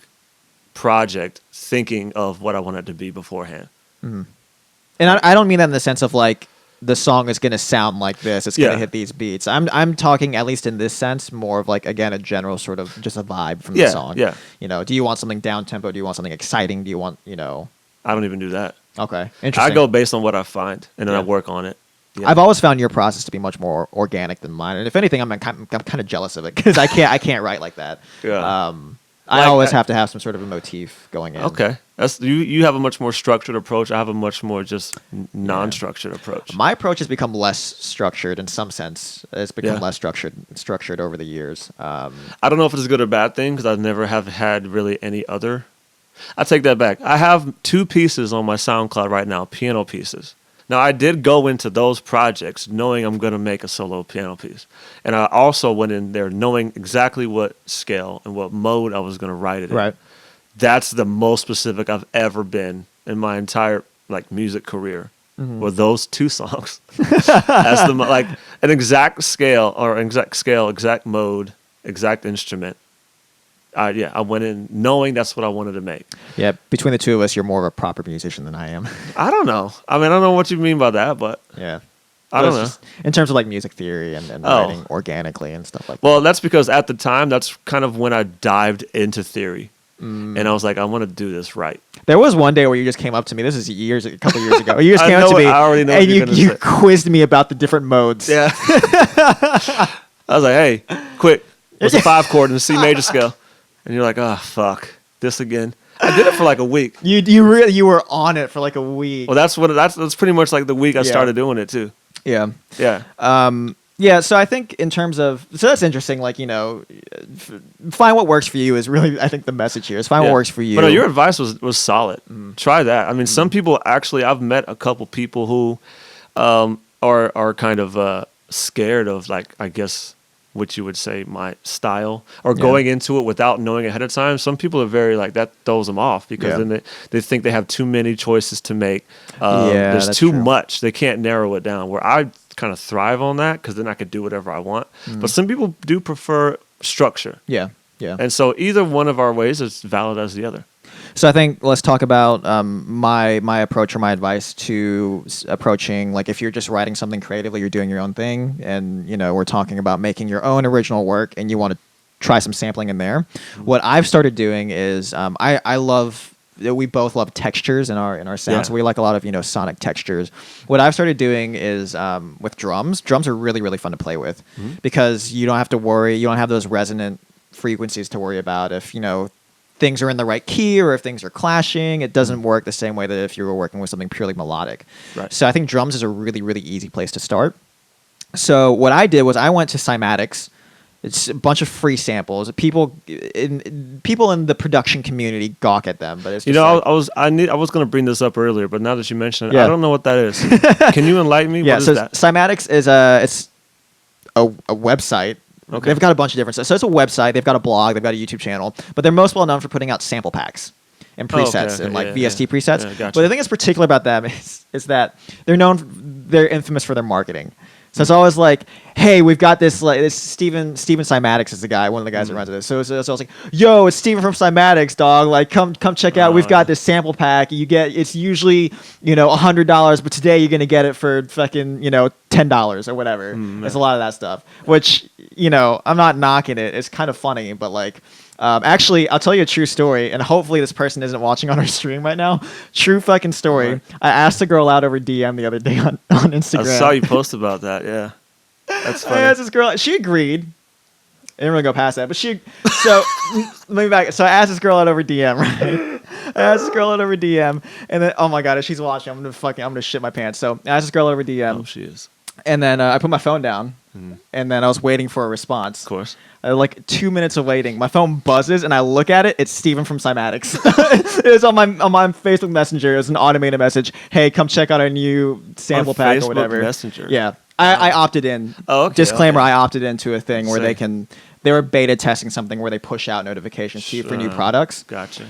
project thinking of what I want it to be beforehand. Mm-hmm. And I don't mean that in the sense of like the song is going to sound like this, it's going to hit these beats. I'm talking, at least in this sense, more of like, again, a general sort of just a vibe from the song. Yeah. You know, do you want something down tempo? Do you want something exciting? Do you want, you know? I don't even do that. Okay, interesting. I go based on what I find, and then I work on it. Yeah. I've always found your process to be much more organic than mine, and if anything, I'm kind of jealous of it because I can't write like that. Yeah. I always have to have some sort of a motif going in. Okay, that's you have a much more structured approach. I have a much more just non-structured approach. My approach has become less structured in some sense. It's become less structured over the years. I don't know if it's a good or bad thing because I never have had really any other. I take that back. I have 2 pieces on my SoundCloud right now, piano pieces. Now, I did go into those projects knowing I'm going to make a solo piano piece. And I also went in there knowing exactly what scale and what mode I was going to write it in. Right. That's the most specific I've ever been in my entire music career. Were those 2 songs. That's an exact scale exact mode, exact instrument. I went in knowing that's what I wanted to make. Yeah, between the two of us, you're more of a proper musician than I am. I don't know. I mean, I don't know what you mean by that, but yeah, I don't know. Just, in terms of like music theory and writing organically and stuff like that. Well, that's because at the time, that's kind of when I dived into theory. And I was like, I want to do this right. There was one day where you just came up to me. This is a couple years ago. You just came up to me, I already know and you quizzed me about the different modes. Yeah. I was like, hey, quick, what's a 5 chord in the C major scale? And you're like, oh, fuck, this again. I did it for like a week. You were on it for like a week. Well, that's pretty much like the week I started doing it too. Yeah. Yeah. Yeah, so I think in terms of, so that's interesting, like, you know, find what works for you is really, I think, the message here is find what works for you. But no, your advice was solid. Try that. I mean, some people actually, I've met a couple people who are kind of scared of, like, I guess, what you would say my style, or going into it without knowing ahead of time. Some people are very like, that throws them off because then they think they have too many choices to make. There's too much. They can't narrow it down, where I kind of thrive on that because then I could do whatever I want. But some people do prefer structure. Yeah. And so either one of our ways is valid as the other. So I think let's talk about my approach or my advice to approaching, like, if you're just writing something creatively, you're doing your own thing, and, you know, we're talking about making your own original work and you want to try some sampling in there. What I've started doing is we both love textures in our sound, so we like a lot of, you know, sonic textures. What I've started doing is with drums. Drums are really, really fun to play with because you don't have to worry. You don't have those resonant frequencies to worry about if, you know, things are in the right key or if things are clashing. It doesn't work the same way that if you were working with something purely melodic. Right. So I think drums is a really, really easy place to start. So what I did was I went to Cymatics. It's a bunch of free samples. People in the production community gawk at them, but it's just, you know, like, I was going to bring this up earlier, but now that you mention it, I don't know what that is. Can you enlighten me? What is that? Cymatics is it's a website. Okay. They've got a bunch of different stuff. So it's a website. They've got a blog. They've got a YouTube channel. But they're most well known for putting out sample packs and presets and like VST presets. Yeah, gotcha. But the thing that's particular about them is that they're infamous for their marketing. So it's always like, hey, we've got this like this Steven Cymatics is the guy, one of the guys that runs it. So I was like, yo, it's Steven from Cymatics, dog. Like come check out. We've got this sample pack. It's usually $100, but today you're gonna get it for fucking $10 or whatever. It's a lot of that stuff. Which I'm not knocking it. It's kind of funny, but like. Actually, I'll tell you a true story, and hopefully this person isn't watching on our stream right now. True fucking story. Right. I asked a girl out over DM the other day on Instagram. I saw you post about that. Yeah, that's funny. I asked this girl. She agreed. I didn't really go past that, but so let me back. So I asked this girl out over DM, right? I asked this girl out over DM, and then oh my god, if she's watching, I'm gonna shit my pants. So I asked this girl over DM. Oh, she is. And then I put my phone down, and then I was waiting for a response. Of course. Like 2 minutes of waiting, my phone buzzes, and I look at it. It's Steven from Cymatics. It was on my Facebook Messenger. It was an automated message. Hey, come check out our new sample pack Facebook or whatever. Messenger. Yeah, I opted in. Oh, okay. Disclaimer: okay. I opted into a thing where they were beta testing something where they push out notifications to you for new products. Gotcha.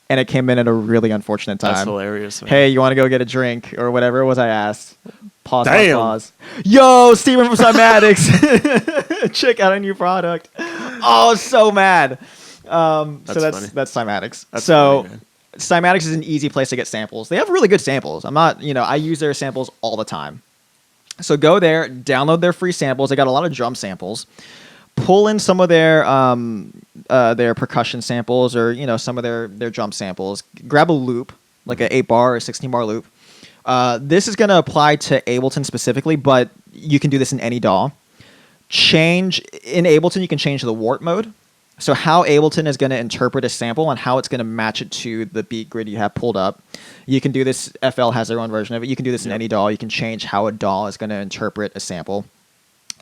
And it came in at a really unfortunate time. That's hilarious. Man. Hey, you want to go get a drink or whatever it was I asked? Pause. Damn. Pause. Yo, Steven from Cymatics. Check out a new product. Oh, so mad. So that's Cymatics. That's so funny, man. Cymatics is an easy place to get samples. They have really good samples. I use their samples all the time. So go there, download their free samples. They got a lot of drum samples. Pull in some of their percussion samples or some of their drum samples. Grab a loop, like an 8-bar or 16-bar loop. This is going to apply to Ableton specifically, but you can do this in any DAW. In Ableton, you can change the warp mode. So how Ableton is going to interpret a sample and how it's going to match it to the beat grid you have pulled up. You can do this. FL has their own version of it. You can do this in any DAW. You can change how a DAW is going to interpret a sample.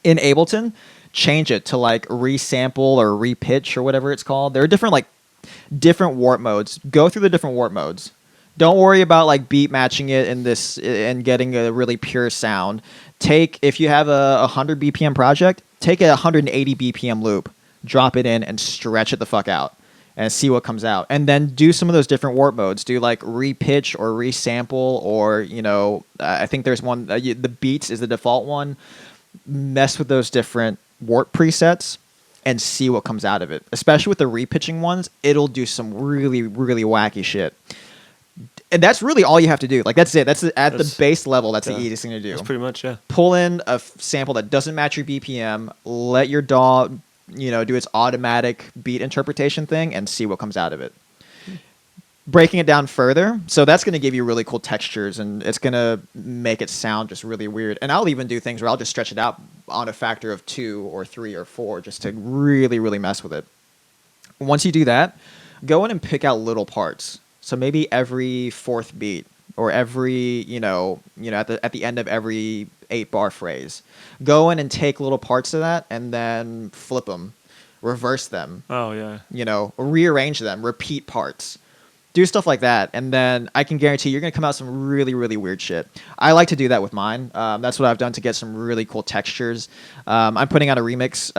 In Ableton, change it to like resample or repitch or whatever it's called. There are different warp modes. Go through the different warp modes. Don't worry about like beat matching it and getting a really pure sound. If you have a 100 BPM project, take a 180 BPM loop, drop it in and stretch it the fuck out and see what comes out. And then do some of those different warp modes. Do like repitch or resample or, I think there's one, the beats is the default one. Mess with those different warp presets and see what comes out of it. Especially with the repitching ones, it'll do some really, really wacky shit. And that's really all you have to do. Like that's it. That's the base level. That's the easiest thing to do. That's pretty much Pull in a sample that doesn't match your BPM. Let your DAW, do its automatic beat interpretation thing, and see what comes out of it. Breaking it down further, so that's going to give you really cool textures, and it's going to make it sound just really weird. And I'll even do things where I'll just stretch it out on a factor of 2 or 3 or 4 just to really, really mess with it. Once you do that, go in and pick out little parts. So maybe every 4th beat or every, at the end of every 8-bar phrase, go in and take little parts of that and then flip them, reverse them. Oh, yeah. Rearrange them, repeat parts. Do stuff like that, and then I can guarantee you're going to come out some really, really weird shit. I like to do that with mine. That's what I've done to get some really cool textures. I'm putting out a remix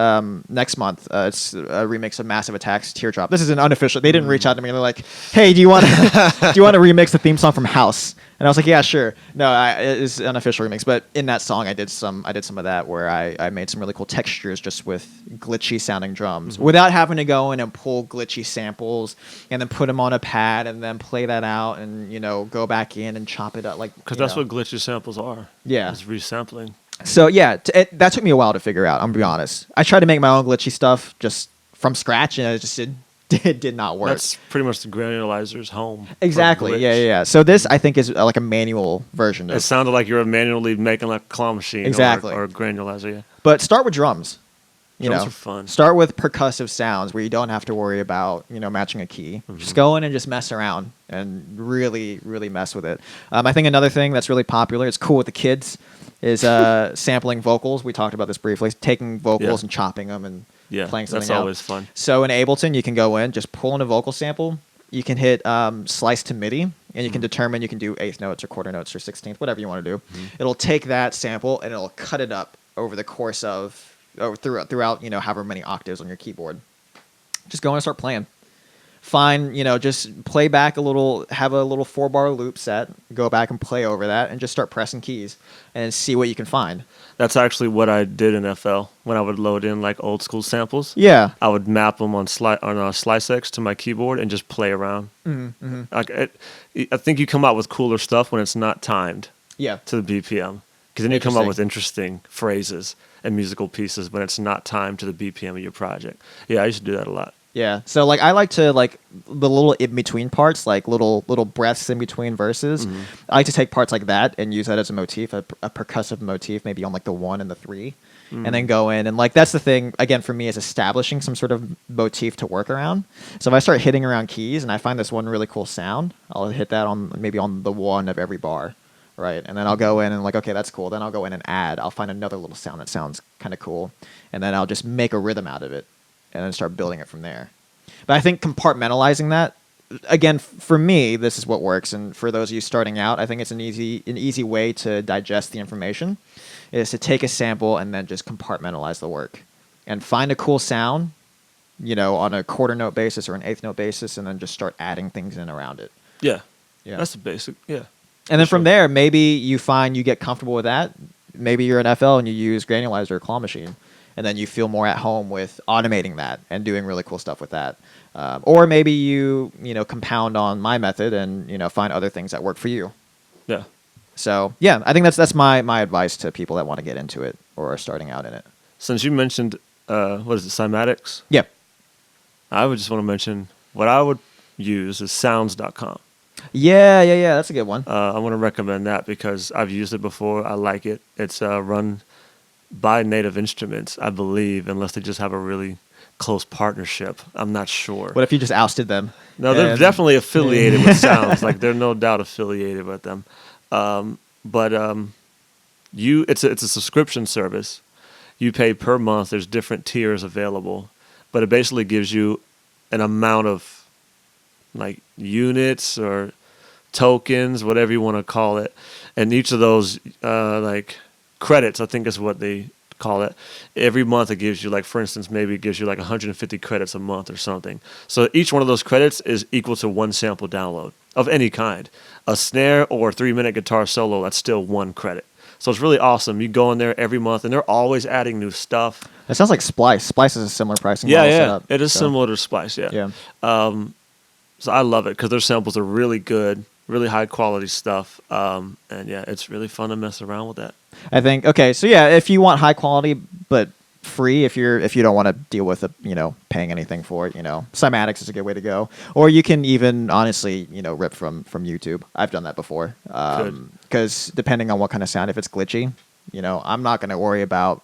next month. It's a remix of Massive Attack's Teardrop. This is an unofficial. They didn't reach out to me. They're like, "Hey, do you want to remix the theme song from House?" And I was like, "Yeah, sure." No, it's an unofficial remix, but in that song, I did some of that where I made some really cool textures just with glitchy sounding drums without having to go in and pull glitchy samples and then put them on a pad and then play that out and go back in and chop it up because that's what glitchy samples are. Yeah, it's resampling. So yeah, that took me a while to figure out. I'm gonna be honest. I tried to make my own glitchy stuff just from scratch, and it did not work. That's pretty much the granulizer's home. Exactly. Yeah. So this I think is like a manual version. It sounded like you were manually making like a claw machine. Exactly. Or a granulizer. Yeah. But start with drums. Drums are fun. Start with percussive sounds where you don't have to worry about matching a key. Just go in and just mess around and really, really mess with it. I think another thing that's really popular, it's cool with the kids, is sampling vocals. We talked about this briefly. Taking vocals and chopping them and playing something that's out. always fun. So in Ableton, you can go in, just pull in a vocal sample. You can hit slice to MIDI, and you can determine you can do 1/8 notes or quarter notes or 16th, whatever you want to do. It'll take that sample and it'll cut it up over the course of throughout however many octaves on your keyboard. Just go in and start playing. find, just play back a little, have a little 4-bar loop set, go back and play over that, and just start pressing keys and see what you can find. That's actually what I did in FL when I would load in like old school samples. Yeah. I would map them on SliceX to my keyboard and just play around. Like I think you come out with cooler stuff when it's not timed Yeah. to the BPM, because then you come up with interesting phrases and musical pieces when it's not timed to the BPM of your project. Yeah, I used to do that a lot. Yeah. So like I like to like the little in between parts, like little breaths in between verses. I like to take parts like that and use that as a motif, a percussive motif, maybe on like the 1 and the 3, and then go in and like that's the thing again for me is establishing some sort of motif to work around. So if I start hitting around keys and I find this one really cool sound, I'll hit that on maybe on the 1 of every bar. Right, and then I'll go in and like, okay, that's cool. Then I'll go in and add. I'll find another little sound that sounds kind of cool, and then I'll just make a rhythm out of it, and then start building it from there. But I think compartmentalizing that, again, for me, this is what works, and for those of you starting out, I think it's an easy way to digest the information, is to take a sample and then just compartmentalize the work, and find a cool sound, on a quarter note basis or an eighth note basis, and then just start adding things in around it. Yeah, Yeah. that's the basic. Yeah. And then from there, maybe you find you get comfortable with that. Maybe you're an FL and you use Granulizer or Claw Machine, and then you feel more at home with automating that and doing really cool stuff with that. Or maybe you compound on my method and find other things that work for you. Yeah. So yeah, I think that's my advice to people that want to get into it or are starting out in it. Since you mentioned what is it, cymatics? Yeah. I would just want to mention what I would use is sounds.com. Yeah. That's a good one. I want to recommend that because I've used it before. I like it. It's run by Native Instruments, I believe, unless they just have a really close partnership. I'm not sure. What if you just ousted them? No, they're definitely affiliated with Sounds. Like they're no doubt affiliated with them. It's a subscription service. You pay per month. There's different tiers available, but it basically gives you an amount of like units or tokens, whatever you want to call it, and each of those like credits, I think is what they call it. Every month it gives you, like, for instance, maybe it gives you like 150 credits a month or something. So each one of those credits is equal to one sample download of any kind. A snare or a 3-minute guitar solo, that's still 1 credit. So it's really awesome. You go in there every month, and they're always adding new stuff. It sounds like Splice. Splice is a similar pricing model setup. It is similar to Splice, yeah. So I love it because their samples are really good, really high quality stuff. And yeah, it's really fun to mess around with that. I think, okay, so yeah, if you want high quality but free, if you don't want to deal with paying anything for it, cymatics is a good way to go. Or you can even honestly, rip from YouTube. I've done that before. Because depending on what kind of sound, if it's glitchy, I'm not going to worry about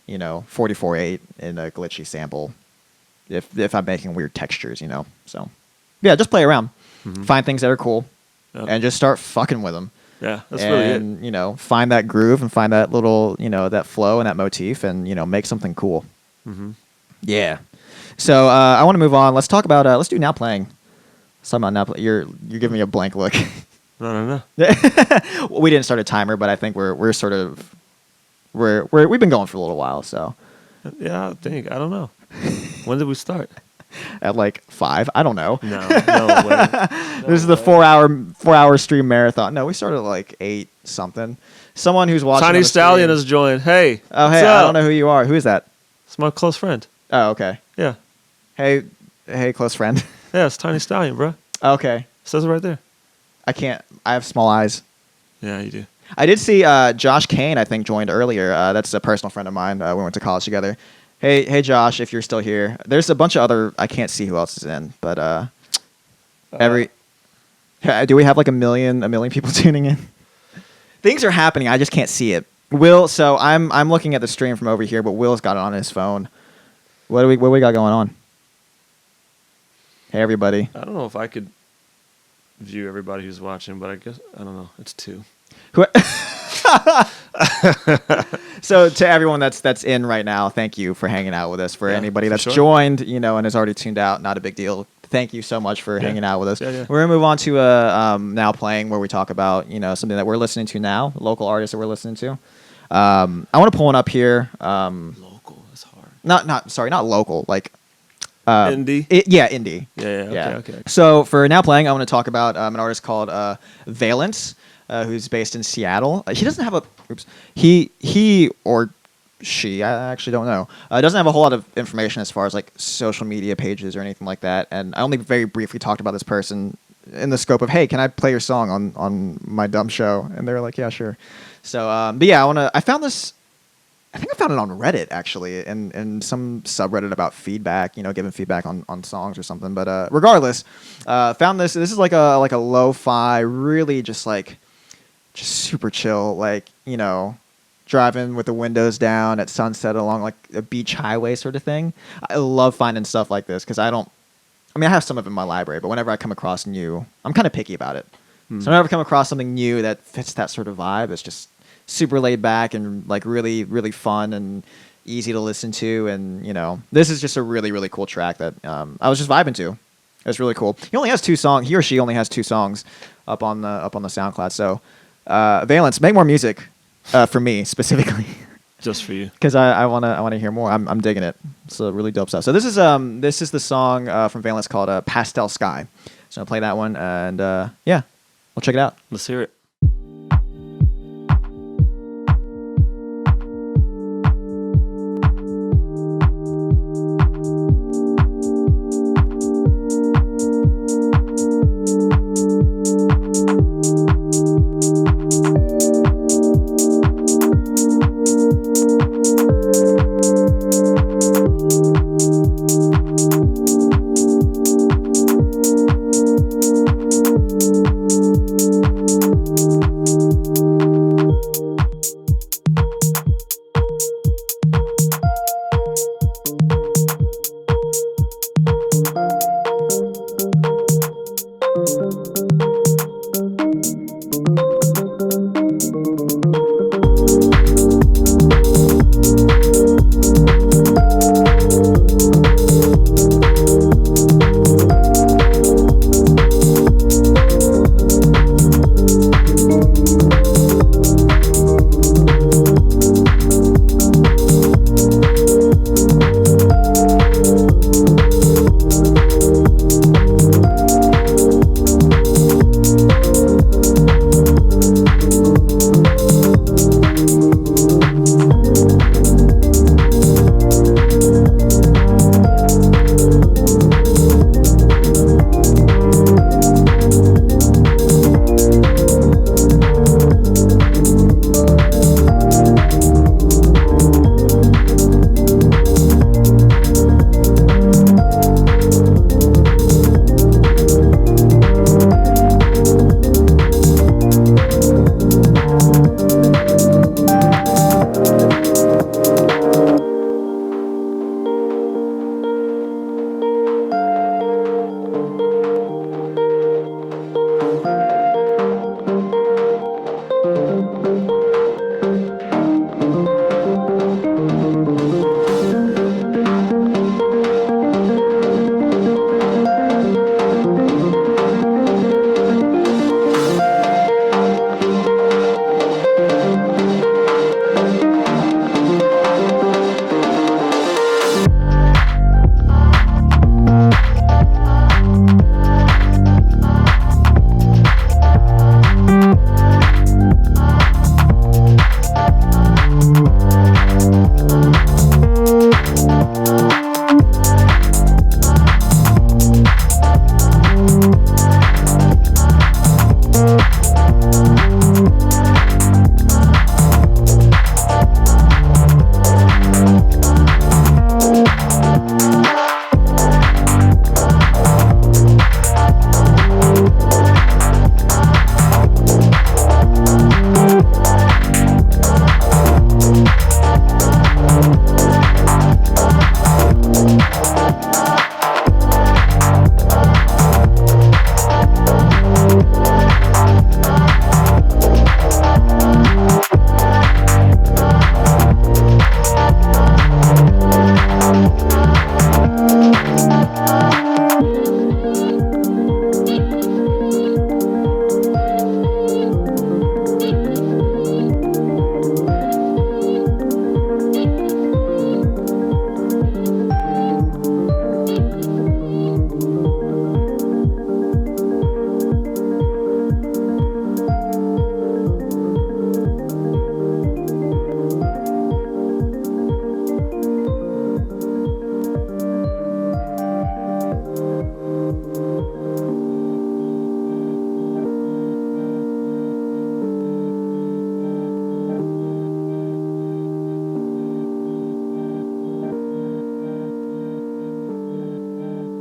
44.8 in a glitchy sample if I'm making weird textures, So yeah, just play around, find things that are cool, and just start fucking with them. Yeah, that's really it. And find that groove and find that little that flow and that motif, and make something cool. Yeah. So I want to move on. Let's talk about let's do now playing. Something about now. You're giving me a blank look. No. We didn't start a timer, but I think we're sort of we've been going for a little while. So yeah, I don't know. When did we start? At like 5, I don't know. No way. This is the 4-hour stream marathon. No, we started at like 8 something. Someone who's watching. Tiny Stallion has joined. Hey. Oh, hey, I don't know who you are. Who is that? It's my close friend. Oh, okay. Yeah. Hey, close friend. Yeah, it's Tiny Stallion, bro. Okay. It says it right there. I can't. I have small eyes. Yeah, you do. I did see Josh Kane, I think, joined earlier. That's a personal friend of mine. We went to college together. Hey, Josh, if you're still here. There's a bunch of other. I can't see who else is in, but do we have like a million people tuning in? Things are happening. I just can't see it. Will, so I'm looking at the stream from over here, but Will's got it on his phone. What do we got going on? Hey, everybody. I don't know if I could view everybody who's watching, but I guess I don't know. It's 2. So to everyone that's in right now, thank you for hanging out with us. For anybody that's joined, and has already tuned out, not a big deal. Thank you so much for hanging out with us. Yeah. We're gonna move on to now playing, where we talk about something that we're listening to now, local artists that we're listening to. I want to pull one up here. Local is hard. Not local. Like Indie. Yeah, indie. Yeah. Okay. So for now playing, I want to talk about an artist called Veillance, who's based in Seattle. He doesn't have a. Oops. He or she, I actually don't know. Doesn't have a whole lot of information as far as like social media pages or anything like that. And I only very briefly talked about this person in the scope of, hey, can I play your song on my dumb show? And they were like, yeah, sure. So, but yeah, I found this. I think I found it on Reddit actually, and some subreddit about feedback, giving feedback on songs or something. But regardless, found this. This is like a lo-fi, really just super chill, driving with the windows down at sunset along like a beach highway sort of thing. I love finding stuff like this because I have some of it in my library, but whenever I come across new, I'm kind of picky about it. So whenever I come across something new that fits that sort of vibe, it's just super laid back and like really, really fun and easy to listen to. And, this is just a really, really cool track that I was just vibing to. It's really cool. He or she only has 2 songs up on the SoundCloud. So Veillance, make more music for me specifically. Just for you. Because I wanna hear more. I'm digging it. It's a really dope stuff. So this is the song from Veillance called Pastel Sky. So I'll play that one and yeah, we'll check it out. Let's hear it.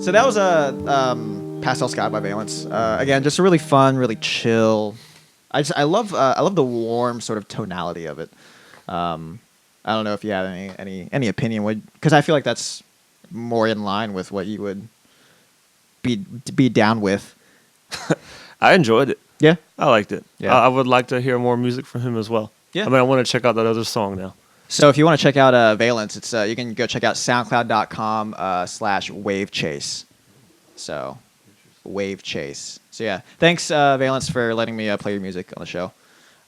So that was a Pastel Sky by Veillance. Again, just a really fun, really chill. I love the warm sort of tonality of it. I don't know if you have any opinion, because I feel like that's more in line with what you would be down with. I enjoyed it. Yeah, I liked it. Yeah. I would like to hear more music from him as well. Yeah. I mean, I want to check out that other song now. So if you want to check out Veillance, it's you can go check out soundcloud.com/wavechase. So Wave Chase. So yeah, thanks Veillance for letting me play your music on the show.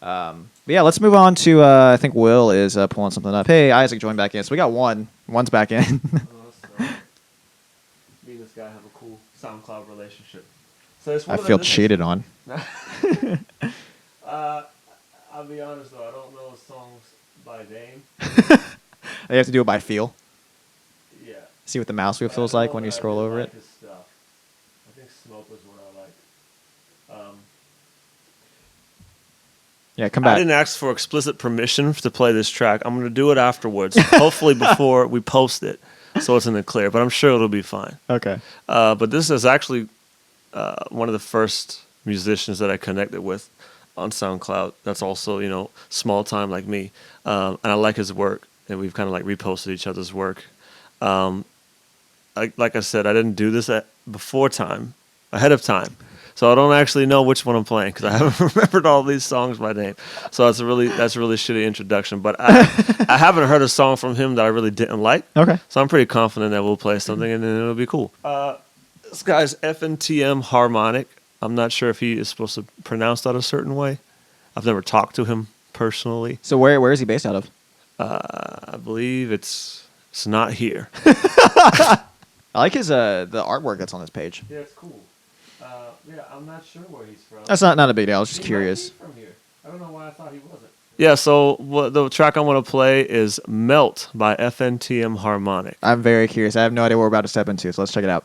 But yeah, let's move on to I think Will is pulling something up. Hey, Isaac joined back in. So we got one's back in. Me and this guy have a cool SoundCloud relationship. So it's I feel cheated on. I'll be honest though, I don't know songs by name. You have to do it by feel. Yeah. See what the mouse wheel feels like when you scroll over it. His stuff. I think Smoke was what I like. Yeah, come I back. didn't ask for explicit permission to play this track. I'm going to do it afterwards, hopefully before we post it, so it's in the clear. But I'm sure it'll be fine. Okay. But this is actually one of the first musicians that I connected with on SoundCloud. That's also, small time like me. And I like his work, and we've kind of like reposted each other's work. Like I said, I didn't do this ahead of time. So I don't actually know which one I'm playing because I haven't remembered all these songs by name. So that's a really shitty introduction. But I haven't heard a song from him that I really didn't like. Okay. So I'm pretty confident that we'll play something and then it'll be cool. This guy's fntm harmonic. I'm not sure if he is supposed to pronounce that a certain way. I've never talked to him personally. So where is he based out of? I believe it's not here. I like his the artwork that's on his page. Yeah, it's cool. Yeah, I'm not sure where he's from. That's not a big deal. I was just curious. From here. I don't know why I thought he wasn't. Yeah, so the track I want to play is Melt by fntm harmonic. I'm very curious. I have no idea what we're about to step into, so let's check it out.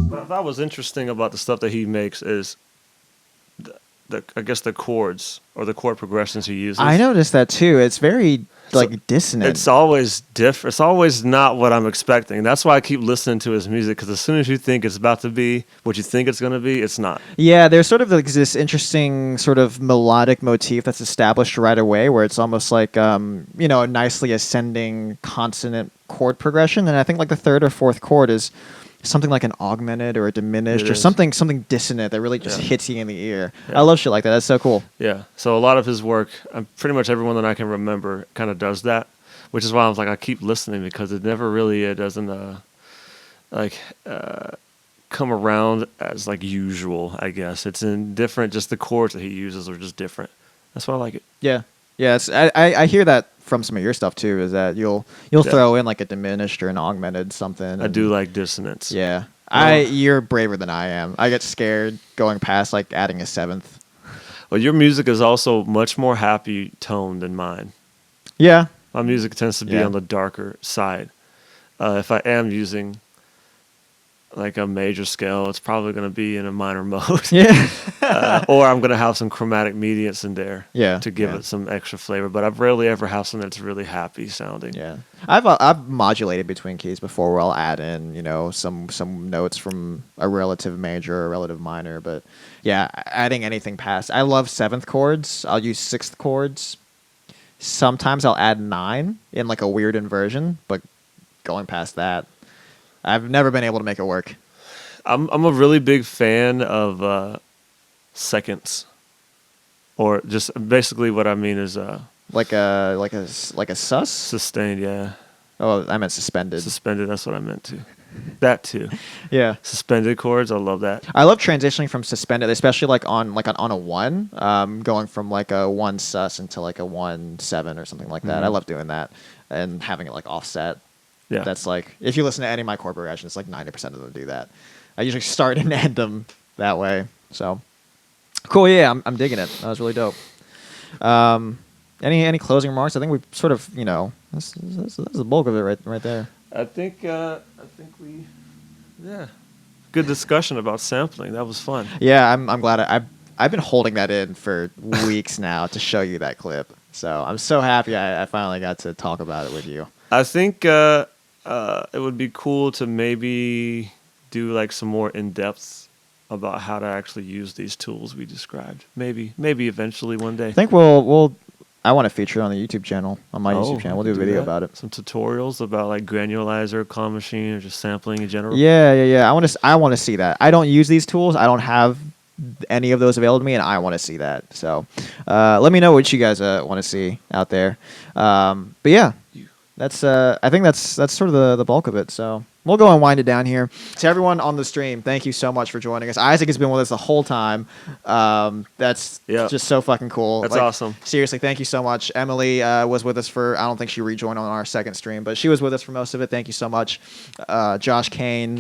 What I thought was interesting about the stuff that he makes is I guess the chords or the chord progressions he uses. I noticed that too. It's very dissonant. It's always different. It's always not what I'm expecting. That's why I keep listening to his music, because as soon as you think it's about to be what you think it's going to be, it's not. Yeah, there's sort of like this interesting sort of melodic motif that's established right away, where it's almost like a nicely ascending consonant chord progression, and I think like the third or fourth chord is something like an augmented or a diminished or something dissonant that really just hits you in the ear. Yeah. I love shit like that. That's so cool. Yeah. So a lot of his work, pretty much everyone that I can remember kind of does that, which is why I was like, I keep listening, because it never really doesn't come around as like usual, I guess. It's in different, just the chords that he uses are just different. That's why I like it. Yeah. Yeah, I hear that from some of your stuff too, is that you'll throw in like a diminished or an augmented something. I do like dissonance. Yeah. You're braver than I am. I get scared going past like adding a seventh. Well, your music is also much more happy toned than mine. Yeah. My music tends to be on the darker side. If I am using like a major scale, it's probably going to be in a minor mode. Yeah. Or I'm going to have some chromatic medians in there Yeah, to give yeah. it some extra flavor. But I've rarely ever have something that's really happy sounding. Yeah, I've modulated between keys before, where I'll add in some notes from a relative major or a relative minor. But yeah, adding anything past, I love seventh chords. I'll use sixth chords. Sometimes I'll add nine in like a weird inversion, but going past that, I've never been able to make it work. I'm a really big fan of seconds, or just basically what I mean is Like a sus. sustained. Yeah, Oh, I meant suspended. suspended. That's what I meant to. That too. Yeah. Suspended chords. I love that. I love transitioning from suspended, especially on a one, going from like a one sus into like a 1/7 or something like that. I love doing that and having it like offset. Yeah. That's like, if you listen to any of my chord progressions, like 90% of them do that. I usually start and end them that way. So cool. Yeah, I'm digging it. That was really dope. Any closing remarks? I think we sort of that's the bulk of it right there. I think we, yeah, good discussion about sampling. That was fun. Yeah, I'm glad I've been holding that in for weeks now to show you that clip. So I'm so happy I finally got to talk about it with you. I think it would be cool to maybe do like some more in depth about how to actually use these tools we described. Maybe eventually one day. I think I want to feature it on the YouTube channel, on my YouTube channel. We'll do a video about it. Some tutorials about like granulizer, call machine, or just sampling in general. Yeah. I want to see that. I don't use these tools. I don't have any of those available to me, and I want to see that. So let me know what you guys want to see out there. But yeah, that's I think that's sort of the bulk of it. So we'll go and wind it down here. To everyone on the stream, thank you so much for joining us. Isaac has been with us the whole time. That's just so fucking cool. That's awesome. Seriously, thank you so much. Emily was with us for, I don't think she rejoined on our second stream, but she was with us for most of it. Thank you so much. Josh Kane,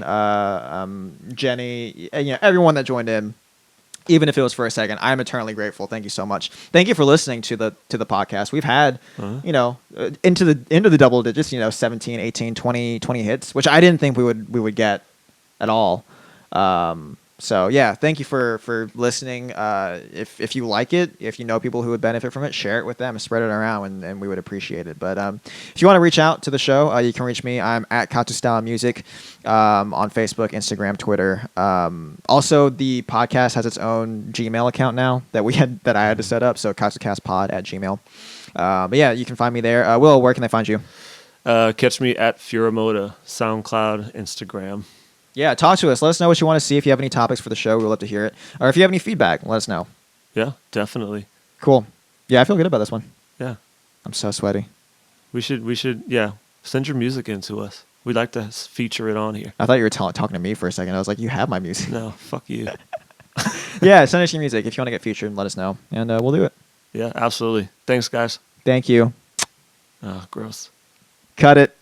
Jenny, everyone that joined in. Even if it was for a second, I'm eternally grateful. Thank you so much. Thank you for listening to the podcast. We've had, into the double digits, 17, 18, 20 hits, which I didn't think we would get at all. So yeah, thank you for listening. If you like it, if you know people who would benefit from it, share it with them, spread it around, and we would appreciate it. But if you want to reach out to the show, you can reach me. I'm at Katsu Style Music on Facebook, Instagram, Twitter. Also, the podcast has its own Gmail account now that I had to set up. So katsucastpod @gmail. But yeah, you can find me there. Will, where can they find you? Catch me at Furamoda, SoundCloud, Instagram. Yeah, talk to us. Let us know what you want to see. If you have any topics for the show, we'd love to hear it. Or if you have any feedback, let us know. Yeah, definitely. Cool. Yeah, I feel good about this one. Yeah. I'm so sweaty. We should, yeah, send your music in to us. We'd like to feature it on here. I thought you were talking to me for a second. I was like, you have my music. No, fuck you. Yeah, send us your music. If you want to get featured, let us know, and we'll do it. Yeah, absolutely. Thanks, guys. Thank you. Oh, gross. Cut it.